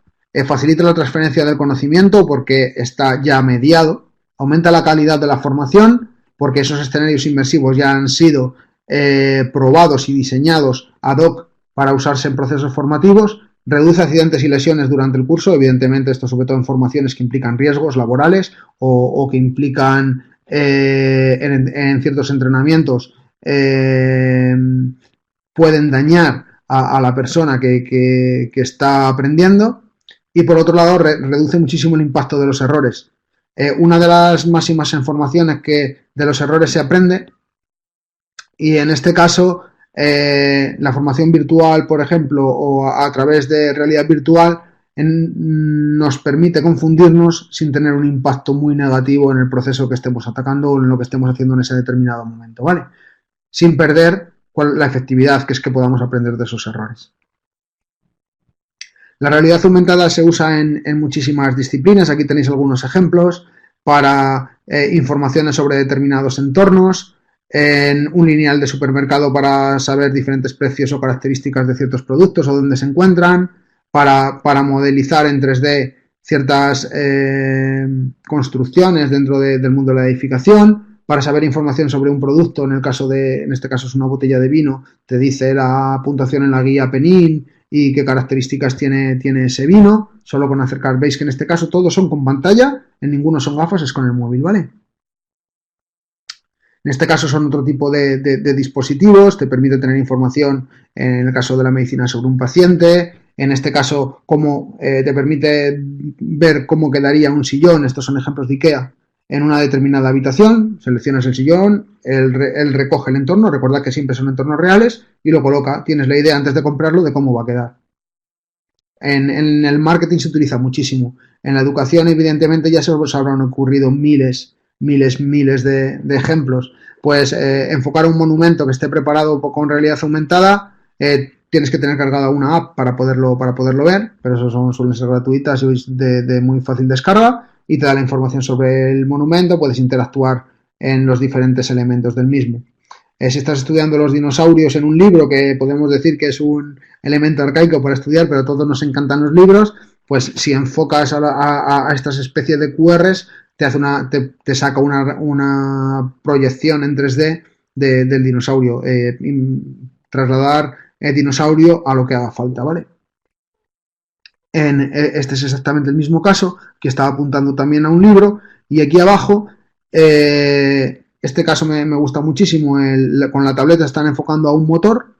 Facilita la transferencia del conocimiento porque está ya mediado. Aumenta la calidad de la formación porque esos escenarios inmersivos ya han sido probados y diseñados ad hoc para usarse en procesos formativos. Reduce accidentes y lesiones durante el curso, evidentemente esto sobre todo en formaciones que implican riesgos laborales o que implican en ciertos entrenamientos pueden dañar a la persona que está aprendiendo. Y por otro lado reduce muchísimo el impacto de los errores. Una de las máximas en formación es que de los errores se aprende y en este caso la formación virtual, por ejemplo, o a través de realidad virtual nos permite confundirnos sin tener un impacto muy negativo en el proceso que estemos atacando o en lo que estemos haciendo en ese determinado momento, ¿vale? Sin perder la efectividad que es que podamos aprender de esos errores. La realidad aumentada se usa en muchísimas disciplinas. Aquí tenéis algunos ejemplos para informaciones sobre determinados entornos, en un lineal de supermercado para saber diferentes precios o características de ciertos productos o dónde se encuentran, para modelizar en 3D ciertas construcciones dentro del mundo de la edificación, para saber información sobre un producto, en este caso es una botella de vino, te dice la puntuación en la guía Penin y qué características tiene ese vino, solo con acercar. Veis que en este caso todos son con pantalla, en ninguno son gafas, es con el móvil, ¿vale? En este caso son otro tipo de dispositivos, te permite tener información, en el caso de la medicina, sobre un paciente, en este caso te permite ver cómo quedaría un sillón, estos son ejemplos de IKEA, en una determinada habitación, seleccionas el sillón, él recoge el entorno, recordad que siempre son entornos reales, y lo coloca, tienes la idea antes de comprarlo de cómo va a quedar. En el marketing se utiliza muchísimo, en la educación evidentemente ya se os habrán ocurrido miles de ejemplos. Pues enfocar un monumento que esté preparado con realidad aumentada, tienes que tener cargada una app para poderlo ver, pero eso suelen ser gratuitas y de muy fácil descarga, y te da la información sobre el monumento, puedes interactuar en los diferentes elementos del mismo. Si estás estudiando los dinosaurios en un libro, que podemos decir que es un elemento arcaico para estudiar, pero a todos nos encantan los libros, pues si enfocas a estas especies de QRs, te saca una proyección en 3D del dinosaurio, trasladar el dinosaurio a lo que haga falta, ¿vale? Este es exactamente el mismo caso, que estaba apuntando también a un libro, y aquí abajo, este caso me gusta muchísimo, con la tableta están enfocando a un motor,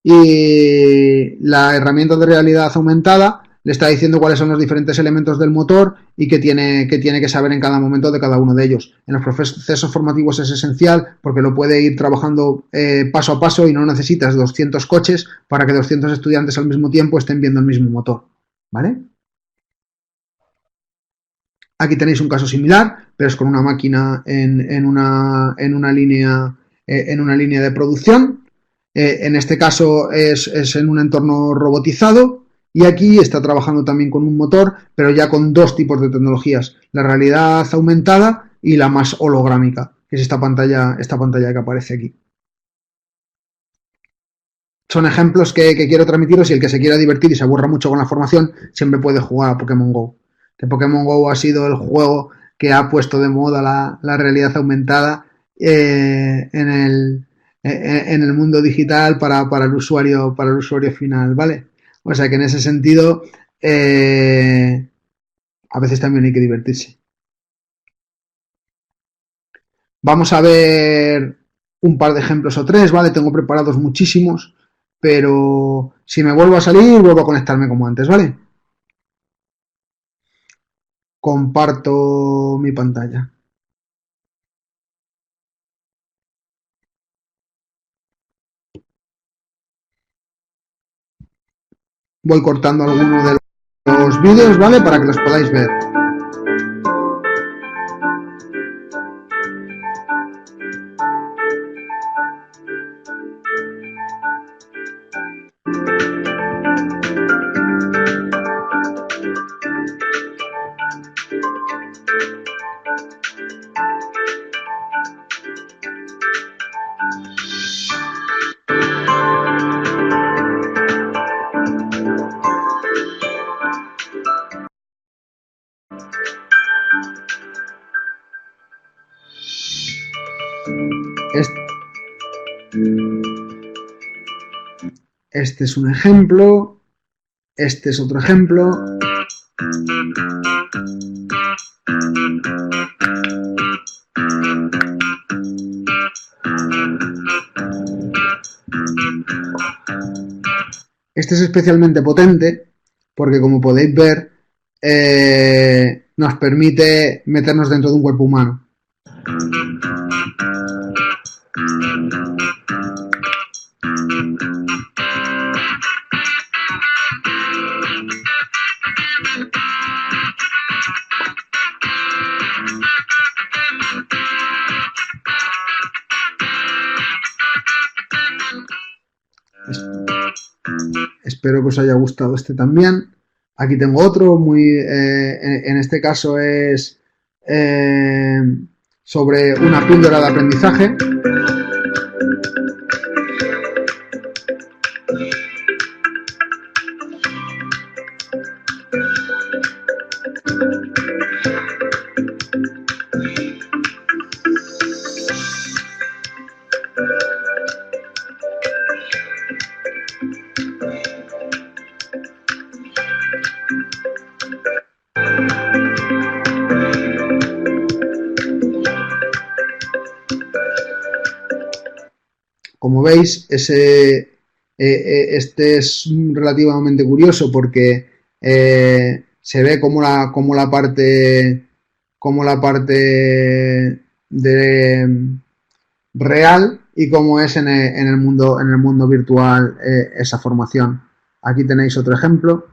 y la herramienta de realidad aumentada le está diciendo cuáles son los diferentes elementos del motor y qué tiene que saber en cada momento de cada uno de ellos. En los procesos formativos es esencial porque lo puede ir trabajando paso a paso y no necesitas 200 coches para que 200 estudiantes al mismo tiempo estén viendo el mismo motor, ¿vale? Aquí tenéis un caso similar, pero es con una máquina en una línea de producción. En este caso es en un entorno robotizado y aquí está trabajando también con un motor, pero ya con dos tipos de tecnologías, la realidad aumentada y la más holográmica, que es esta pantalla que aparece aquí. Son ejemplos que quiero transmitiros y el que se quiera divertir y se aburra mucho con la formación siempre puede jugar a Pokémon GO. Que Pokémon GO ha sido el juego que ha puesto de moda la realidad aumentada en el mundo digital para el usuario final, ¿vale? O sea que en ese sentido a veces también hay que divertirse. Vamos a ver un par de ejemplos o tres, ¿vale? Tengo preparados muchísimos, pero si me vuelvo a salir, vuelvo a conectarme como antes, ¿vale? Comparto mi pantalla. Voy cortando algunos de los vídeos, ¿vale? Para que los podáis ver. Este es un ejemplo. Este es otro ejemplo. Este es especialmente potente porque, como podéis ver, nos permite meternos dentro de un cuerpo humano. Espero que os haya gustado este también. Aquí tengo otro, en este caso es sobre una píldora de aprendizaje. Como veis, este es relativamente curioso porque se ve como la parte de real y cómo es en el mundo virtual esa formación. Aquí tenéis otro ejemplo.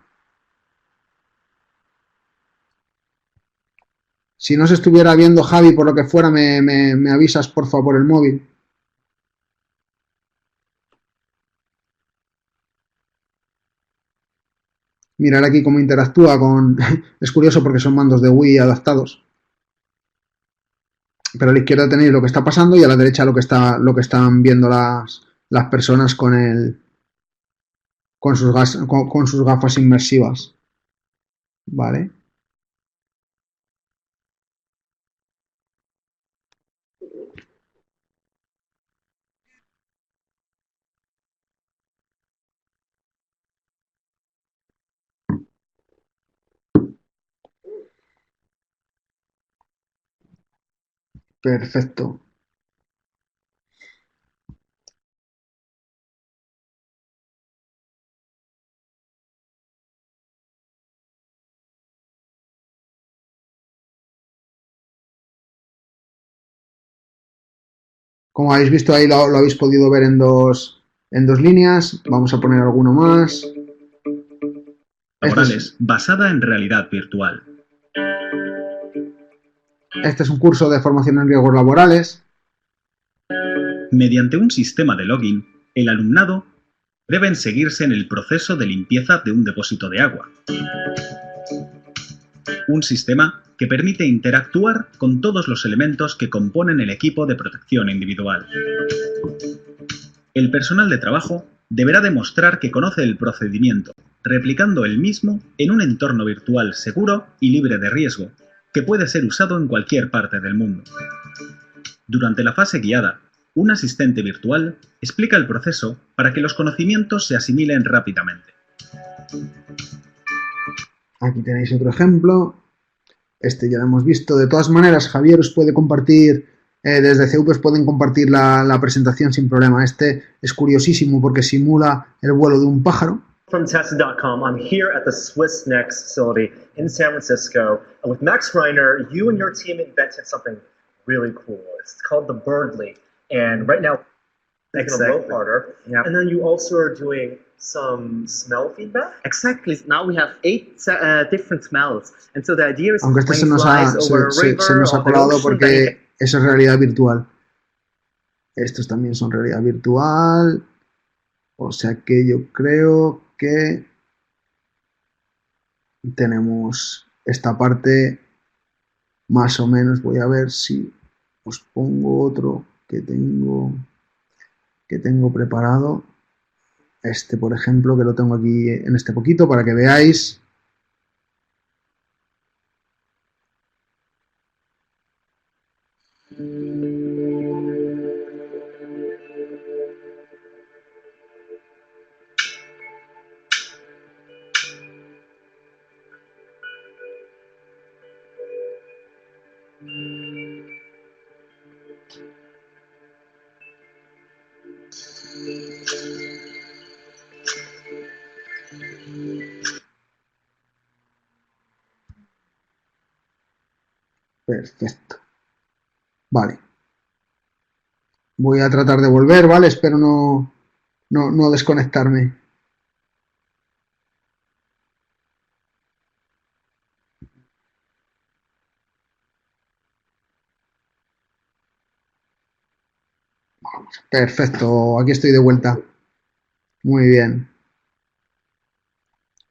Si no se estuviera viendo, Javi, por lo que fuera, me avisas por favor el móvil. Mirar aquí cómo interactúa con... Es curioso porque son mandos de Wii adaptados. Pero a la izquierda tenéis lo que está pasando y a la derecha lo que están viendo las personas con sus gafas inmersivas. ¿Vale? Perfecto. Como habéis visto ahí, lo habéis podido ver en dos líneas. Vamos a poner alguno más. Laborales, basada en realidad virtual. Este es un curso de formación en riesgos laborales. Mediante un sistema de login, el alumnado deben seguirse en el proceso de limpieza de un depósito de agua. Un sistema que permite interactuar con todos los elementos que componen el equipo de protección individual. El personal de trabajo deberá demostrar que conoce el procedimiento, replicando el mismo en un entorno virtual seguro y libre de riesgo, que puede ser usado en cualquier parte del mundo. Durante la fase guiada, un asistente virtual explica el proceso para que los conocimientos se asimilen rápidamente. Aquí tenéis otro ejemplo. Este ya lo hemos visto. De todas maneras, Javier os puede compartir, desde CEUP os pueden compartir la presentación sin problema. Este es curiosísimo porque simula el vuelo de un pájaro. From Tested.com, I'm here at the Swiss Next facility in San Francisco. And with Max Reiner, you and your team invented something really cool. It's called the Birdly. And right now, making a rope harder. Yep. And then you also are doing some smell feedback? Exactly. Now we have 8 different smells. And so the idea is aunque este se nos ha colado porque eso es realidad virtual. Estos también son realidad virtual. O sea que yo creo que tenemos esta parte más o menos. Voy a ver si os pongo otro que tengo preparado. Este, por ejemplo, que lo tengo aquí en este poquito para que veáis. Perfecto. Vale. Voy a tratar de volver, ¿vale? Espero no desconectarme. Perfecto, aquí estoy de vuelta. Muy bien.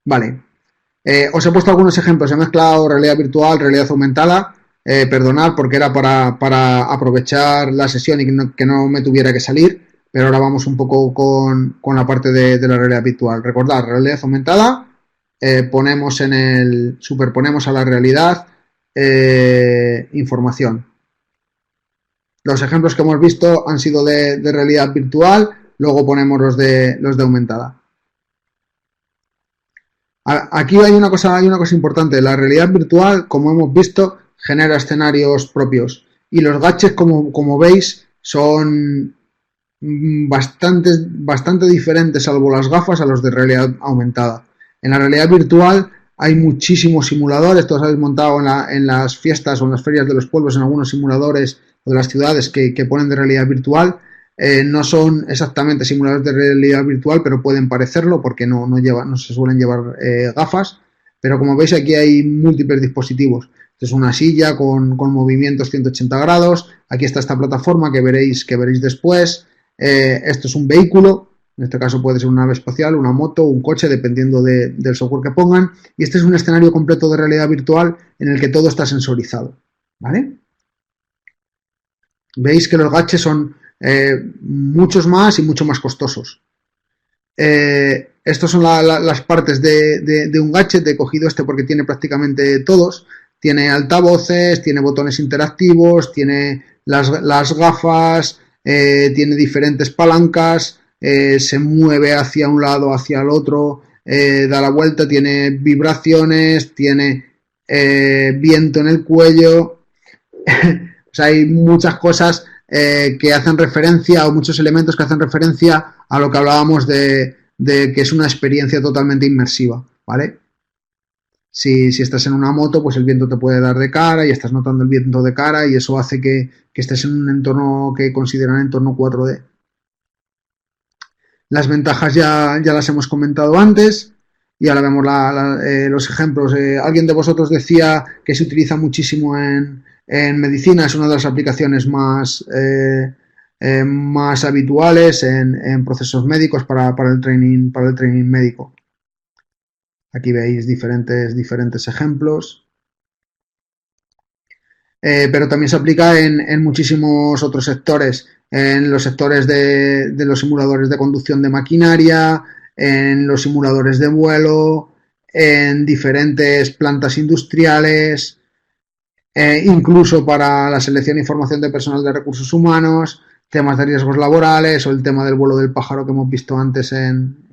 Vale. Os he puesto algunos ejemplos. He mezclado realidad virtual, realidad aumentada. Perdonad porque era para aprovechar la sesión y que no me tuviera que salir, pero ahora vamos un poco con la parte de la realidad virtual. Recordad, realidad aumentada, superponemos a la realidad información. Los ejemplos que hemos visto han sido de realidad virtual, luego ponemos los de aumentada. Aquí hay una cosa importante. La realidad virtual, como hemos visto, genera escenarios propios y los gadgets, como veis, son bastante diferentes, salvo las gafas, a los de realidad aumentada. En la realidad virtual hay muchísimos simuladores. Todos habéis montado en las fiestas o en las ferias de los pueblos en algunos simuladores de las ciudades que ponen de realidad virtual. No son exactamente simuladores de realidad virtual, pero pueden parecerlo porque no se suelen llevar gafas. Pero como veis, aquí hay múltiples dispositivos. Esto es una silla con movimientos 180 grados. Aquí está esta plataforma que veréis después. Esto es un vehículo. En este caso puede ser una nave espacial, una moto, un coche, dependiendo del software que pongan. Y este es un escenario completo de realidad virtual en el que todo está sensorizado, ¿vale? Veis que los gadgets son muchos más y mucho más costosos. Estas son las partes de un gadget. He cogido este porque tiene prácticamente todos. Tiene altavoces, tiene botones interactivos, tiene las gafas, tiene diferentes palancas, se mueve hacia un lado, hacia el otro, da la vuelta, tiene vibraciones, tiene viento en el cuello. O sea, hay muchas cosas que hacen referencia, o muchos elementos que hacen referencia a lo que hablábamos de que es una experiencia totalmente inmersiva, ¿vale? Si estás en una moto, pues el viento te puede dar de cara y estás notando el viento de cara y eso hace que estés en un entorno que consideran entorno 4D. Las ventajas ya las hemos comentado antes y ahora vemos los ejemplos. Alguien de vosotros decía que se utiliza muchísimo en medicina, es una de las aplicaciones más habituales en procesos médicos para el training médico. Aquí veis diferentes ejemplos. Pero también se aplica en muchísimos otros sectores, en los sectores de los simuladores de conducción de maquinaria, en los simuladores de vuelo, en diferentes plantas industriales, incluso para la selección e información de personal de recursos humanos, temas de riesgos laborales o el tema del vuelo del pájaro que hemos visto antes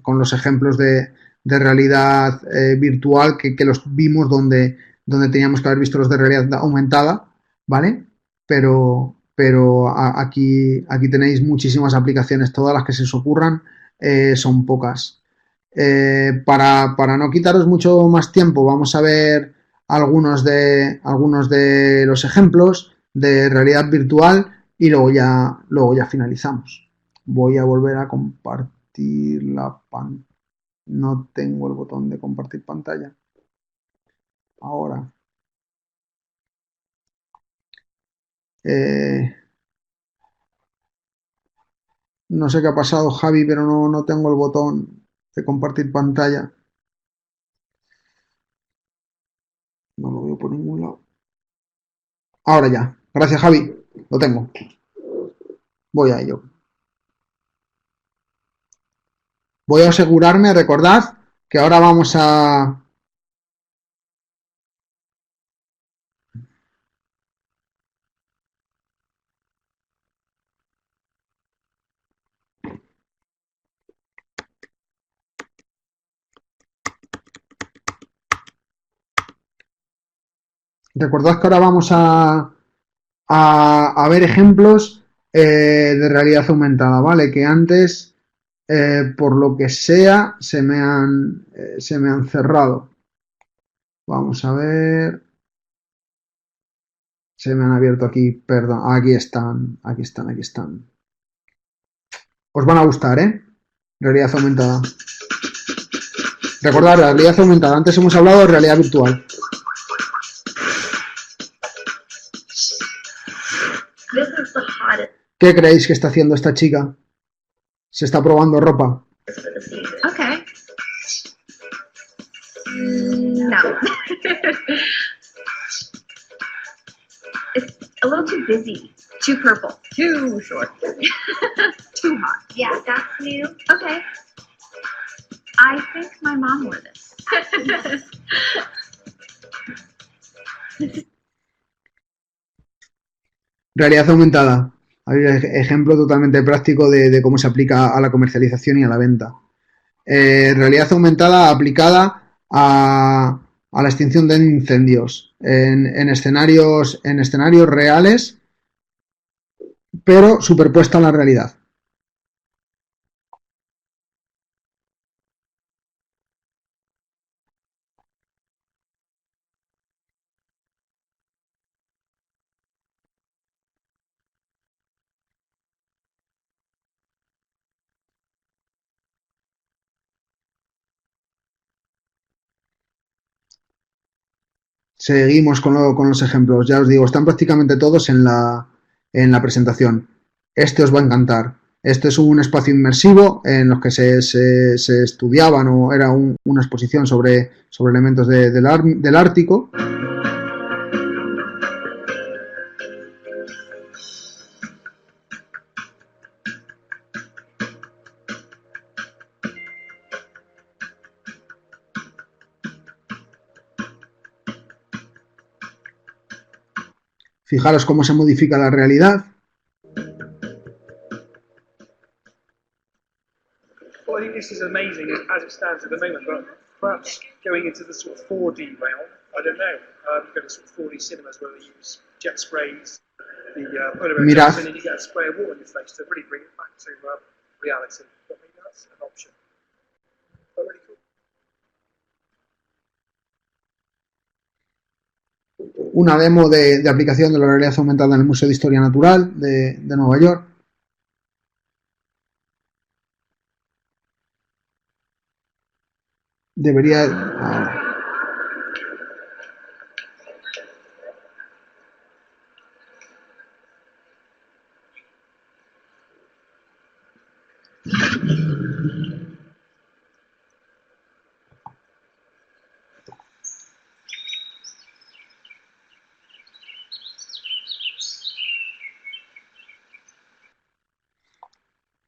con los ejemplos de realidad virtual que los vimos donde teníamos que haber visto los de realidad aumentada, ¿vale? Pero aquí tenéis muchísimas aplicaciones, todas las que se os ocurran, son pocas. Para no quitaros mucho más tiempo, vamos a ver algunos de los ejemplos de realidad virtual y luego ya finalizamos. Voy a volver a compartir la pantalla. No tengo el botón de compartir pantalla. Ahora. No sé qué ha pasado, Javi, pero no tengo el botón de compartir pantalla. No lo veo por ningún lado. Ahora ya. Gracias, Javi. Lo tengo. Voy a ello. Voy a asegurarme, recordad, que ahora vamos a... Recordad que ahora vamos a ver ejemplos de realidad aumentada, ¿vale? Que antes, por lo que sea, se me han cerrado. Vamos a ver. Se me han abierto aquí, perdón. Aquí están. Os van a gustar, ¿eh? Realidad aumentada. Recordad, realidad aumentada. Antes hemos hablado de realidad virtual. ¿Qué creéis que está haciendo esta chica? Se está probando ropa. Okay. No. It's a little too busy. Too purple. Too short. Too hot. Yeah, that's new. Okay. I think my mom wore this. Realidad aumentada. Hay un ejemplo totalmente práctico de cómo se aplica a la comercialización y a la venta. Realidad aumentada aplicada a la extinción de incendios en escenarios reales, pero superpuesta a la realidad. Seguimos con los ejemplos. Ya os digo, están prácticamente todos en la presentación. Este os va a encantar. Este es un espacio inmersivo en los que se estudiaban o era una exposición sobre elementos del Ártico. Fijaros cómo se modifica la realidad. Well, I think this is amazing as it stands at the moment, but perhaps going into the sort of 4D realm, I don't know. You go to sort of 4D cinemas where they use jet sprays, the polar bear jumps in and you get a spray of water in your face to really bring it back to reality. But maybe that's an option. But really cool. una demo de aplicación de la realidad aumentada en el Museo de Historia Natural de Nueva York. Debería...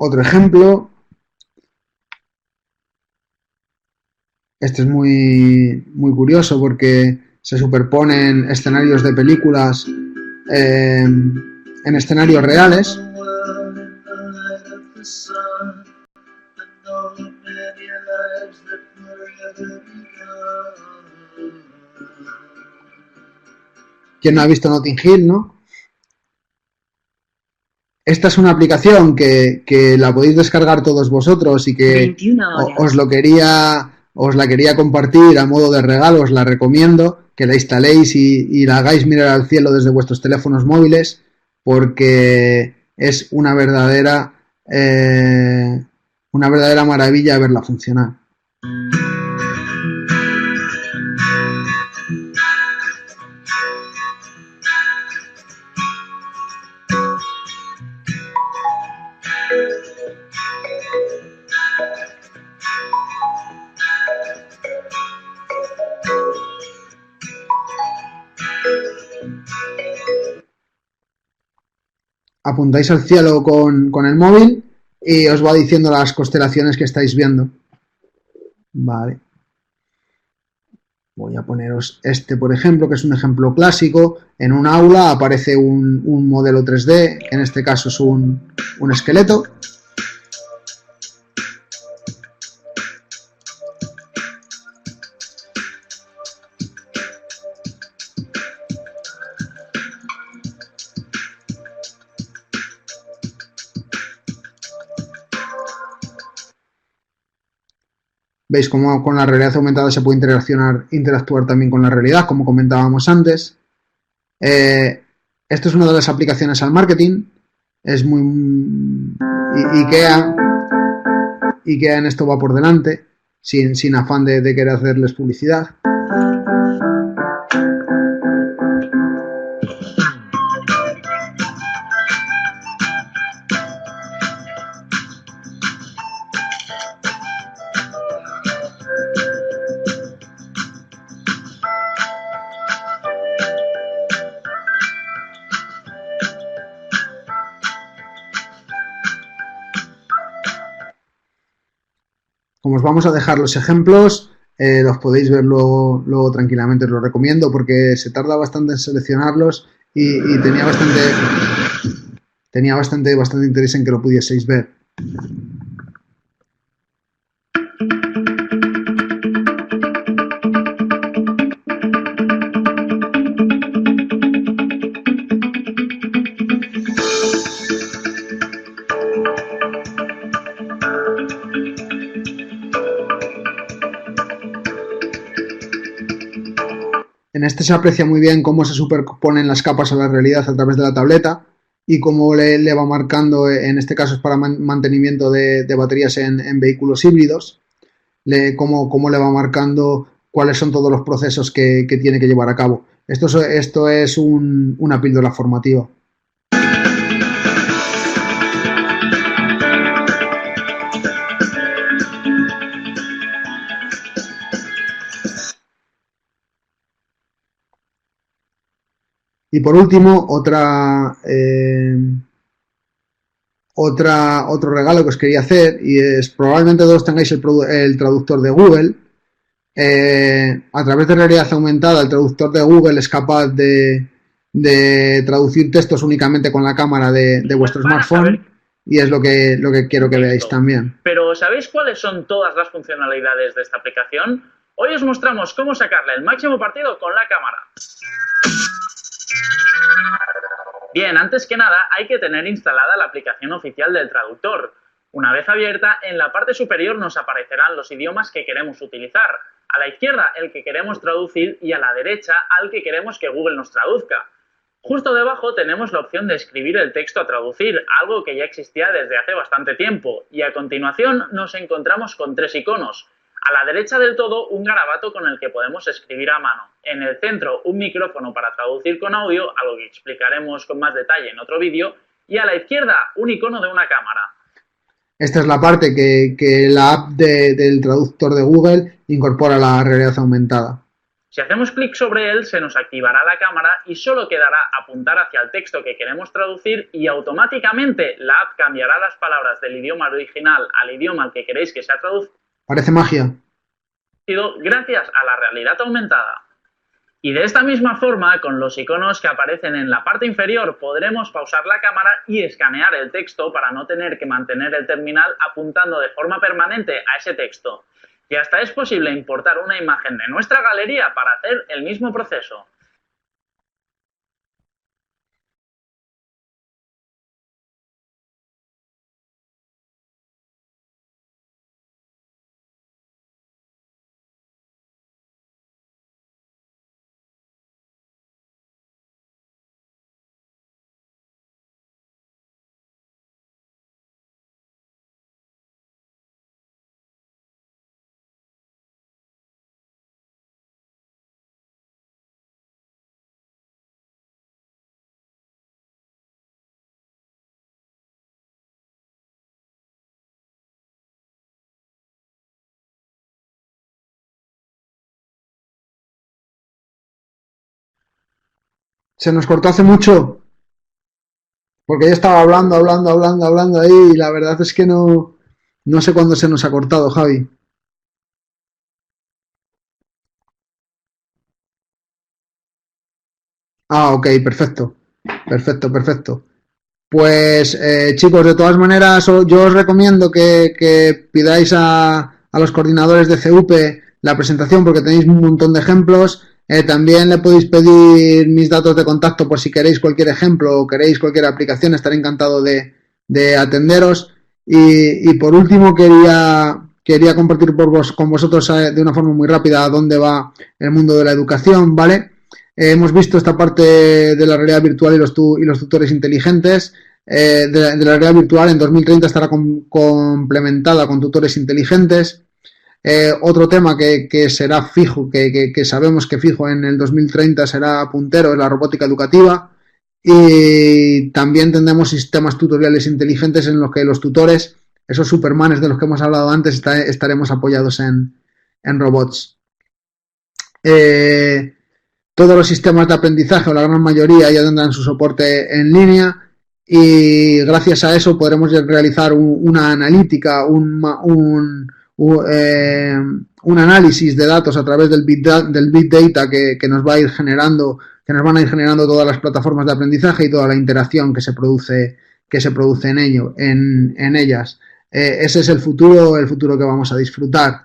Otro ejemplo. Este es muy curioso porque se superponen escenarios de películas en escenarios reales. ¿Quién no ha visto Notting Hill, no? Esta es una aplicación que la podéis descargar todos vosotros y que os la quería compartir a modo de regalo, os la recomiendo, que la instaléis y la hagáis mirar al cielo desde vuestros teléfonos móviles, porque es una verdadera maravilla verla funcionar. Apuntáis al cielo con el móvil y os va diciendo las constelaciones que estáis viendo. Vale. Voy a poneros este, por ejemplo, que es un ejemplo clásico. En un aula aparece un modelo 3D, que en este caso es un esqueleto. Veis cómo con la realidad aumentada se puede interactuar también con la realidad, como comentábamos antes. Esto es una de las aplicaciones al marketing. Es muy... IKEA en esto va por delante, sin afán de querer hacerles publicidad. Como os vamos a dejar los ejemplos, los podéis ver luego tranquilamente, os lo recomiendo porque se tarda bastante en seleccionarlos y tenía bastante interés en que lo pudieseis ver. En este se aprecia muy bien cómo se superponen las capas a la realidad a través de la tableta y cómo le va marcando, en este caso es para mantenimiento de baterías en vehículos híbridos, cómo le va marcando cuáles son todos los procesos que tiene que llevar a cabo. Esto es una píldora formativa. Y por último, otro regalo que os quería hacer, y es probablemente todos tengáis el traductor de Google. A través de realidad aumentada, el traductor de Google es capaz de traducir textos únicamente con la cámara de vuestro smartphone, y es lo que quiero que veáis también. Pero ¿sabéis cuáles son todas las funcionalidades de esta aplicación? Hoy os mostramos cómo sacarle el máximo partido con la cámara. Bien, antes que nada hay que tener instalada la aplicación oficial del traductor. Una vez abierta, en la parte superior nos aparecerán los idiomas que queremos utilizar. A la izquierda, el que queremos traducir y a la derecha, al que queremos que Google nos traduzca. Justo debajo tenemos la opción de escribir el texto a traducir, algo que ya existía desde hace bastante tiempo. Y a continuación nos encontramos con 3 iconos. A la derecha del todo, un garabato con el que podemos escribir a mano. En el centro, un micrófono para traducir con audio, algo que explicaremos con más detalle en otro vídeo. Y a la izquierda, un icono de una cámara. Esta es la parte que la app del traductor de Google incorpora la realidad aumentada. Si hacemos clic sobre él, se nos activará la cámara y solo quedará apuntar hacia el texto que queremos traducir y automáticamente la app cambiará las palabras del idioma original al idioma al que queréis que sea traducido. Parece magia. Gracias a la realidad aumentada. Y de esta misma forma, con los iconos que aparecen en la parte inferior, podremos pausar la cámara y escanear el texto para no tener que mantener el terminal apuntando de forma permanente a ese texto. Y hasta es posible importar una imagen de nuestra galería para hacer el mismo proceso. Se nos cortó hace mucho, porque yo estaba hablando ahí y la verdad es que no sé cuándo se nos ha cortado, Javi. Ah, ok, perfecto. Pues chicos, de todas maneras, yo os recomiendo que pidáis a los coordinadores de CUP la presentación porque tenéis un montón de ejemplos. También le podéis pedir mis datos de contacto por si queréis cualquier ejemplo o queréis cualquier aplicación, estaré encantado de atenderos. Y por último quería compartir con vosotros de una forma muy rápida a dónde va el mundo de la educación, ¿vale? Hemos visto esta parte de la realidad virtual y los tutores inteligentes. De la realidad virtual en 2030 estará complementada con tutores inteligentes. Otro tema que será fijo, que sabemos que fijo en el 2030 será puntero, es la robótica educativa. Y también tendremos sistemas tutoriales inteligentes en los que los tutores, esos supermanes de los que hemos hablado antes, estaremos apoyados en robots. Todos los sistemas de aprendizaje, o la gran mayoría, ya tendrán su soporte en línea y gracias a eso podremos realizar una analítica, un análisis de datos a través del Big Data que nos va a ir generando, que nos van a ir generando todas las plataformas de aprendizaje y toda la interacción que se produce en ellas. Ese es el futuro que vamos a disfrutar.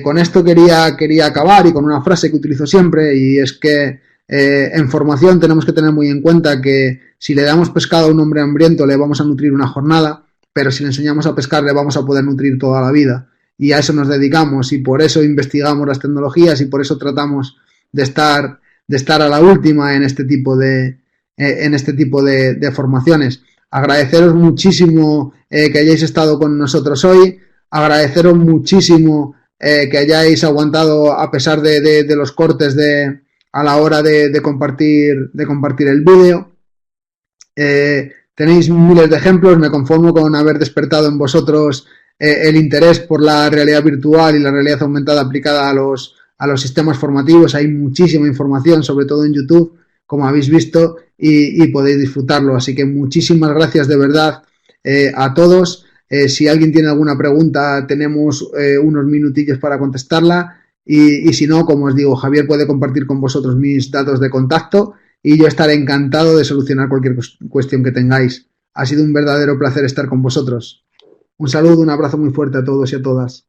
Con esto quería acabar y con una frase que utilizo siempre, y es que en formación tenemos que tener muy en cuenta que si le damos pescado a un hombre hambriento le vamos a nutrir una jornada, pero si le enseñamos a pescar le vamos a poder nutrir toda la vida. Y a eso nos dedicamos y por eso investigamos las tecnologías y por eso tratamos de estar a la última en este tipo de formaciones. Agradeceros muchísimo que hayáis estado con nosotros hoy, agradeceros muchísimo que hayáis aguantado a pesar de los cortes a la hora de compartir el vídeo. Tenéis miles de ejemplos, me conformo con haber despertado en vosotros el interés por la realidad virtual y la realidad aumentada aplicada a los sistemas formativos. Hay muchísima información, sobre todo en YouTube, como habéis visto, y podéis disfrutarlo. Así que muchísimas gracias de verdad a todos. Si alguien tiene alguna pregunta, tenemos unos minutillos para contestarla y si no, como os digo, Javier puede compartir con vosotros mis datos de contacto y yo estaré encantado de solucionar cualquier cuestión que tengáis. Ha sido un verdadero placer estar con vosotros. Un saludo, un abrazo muy fuerte a todos y a todas.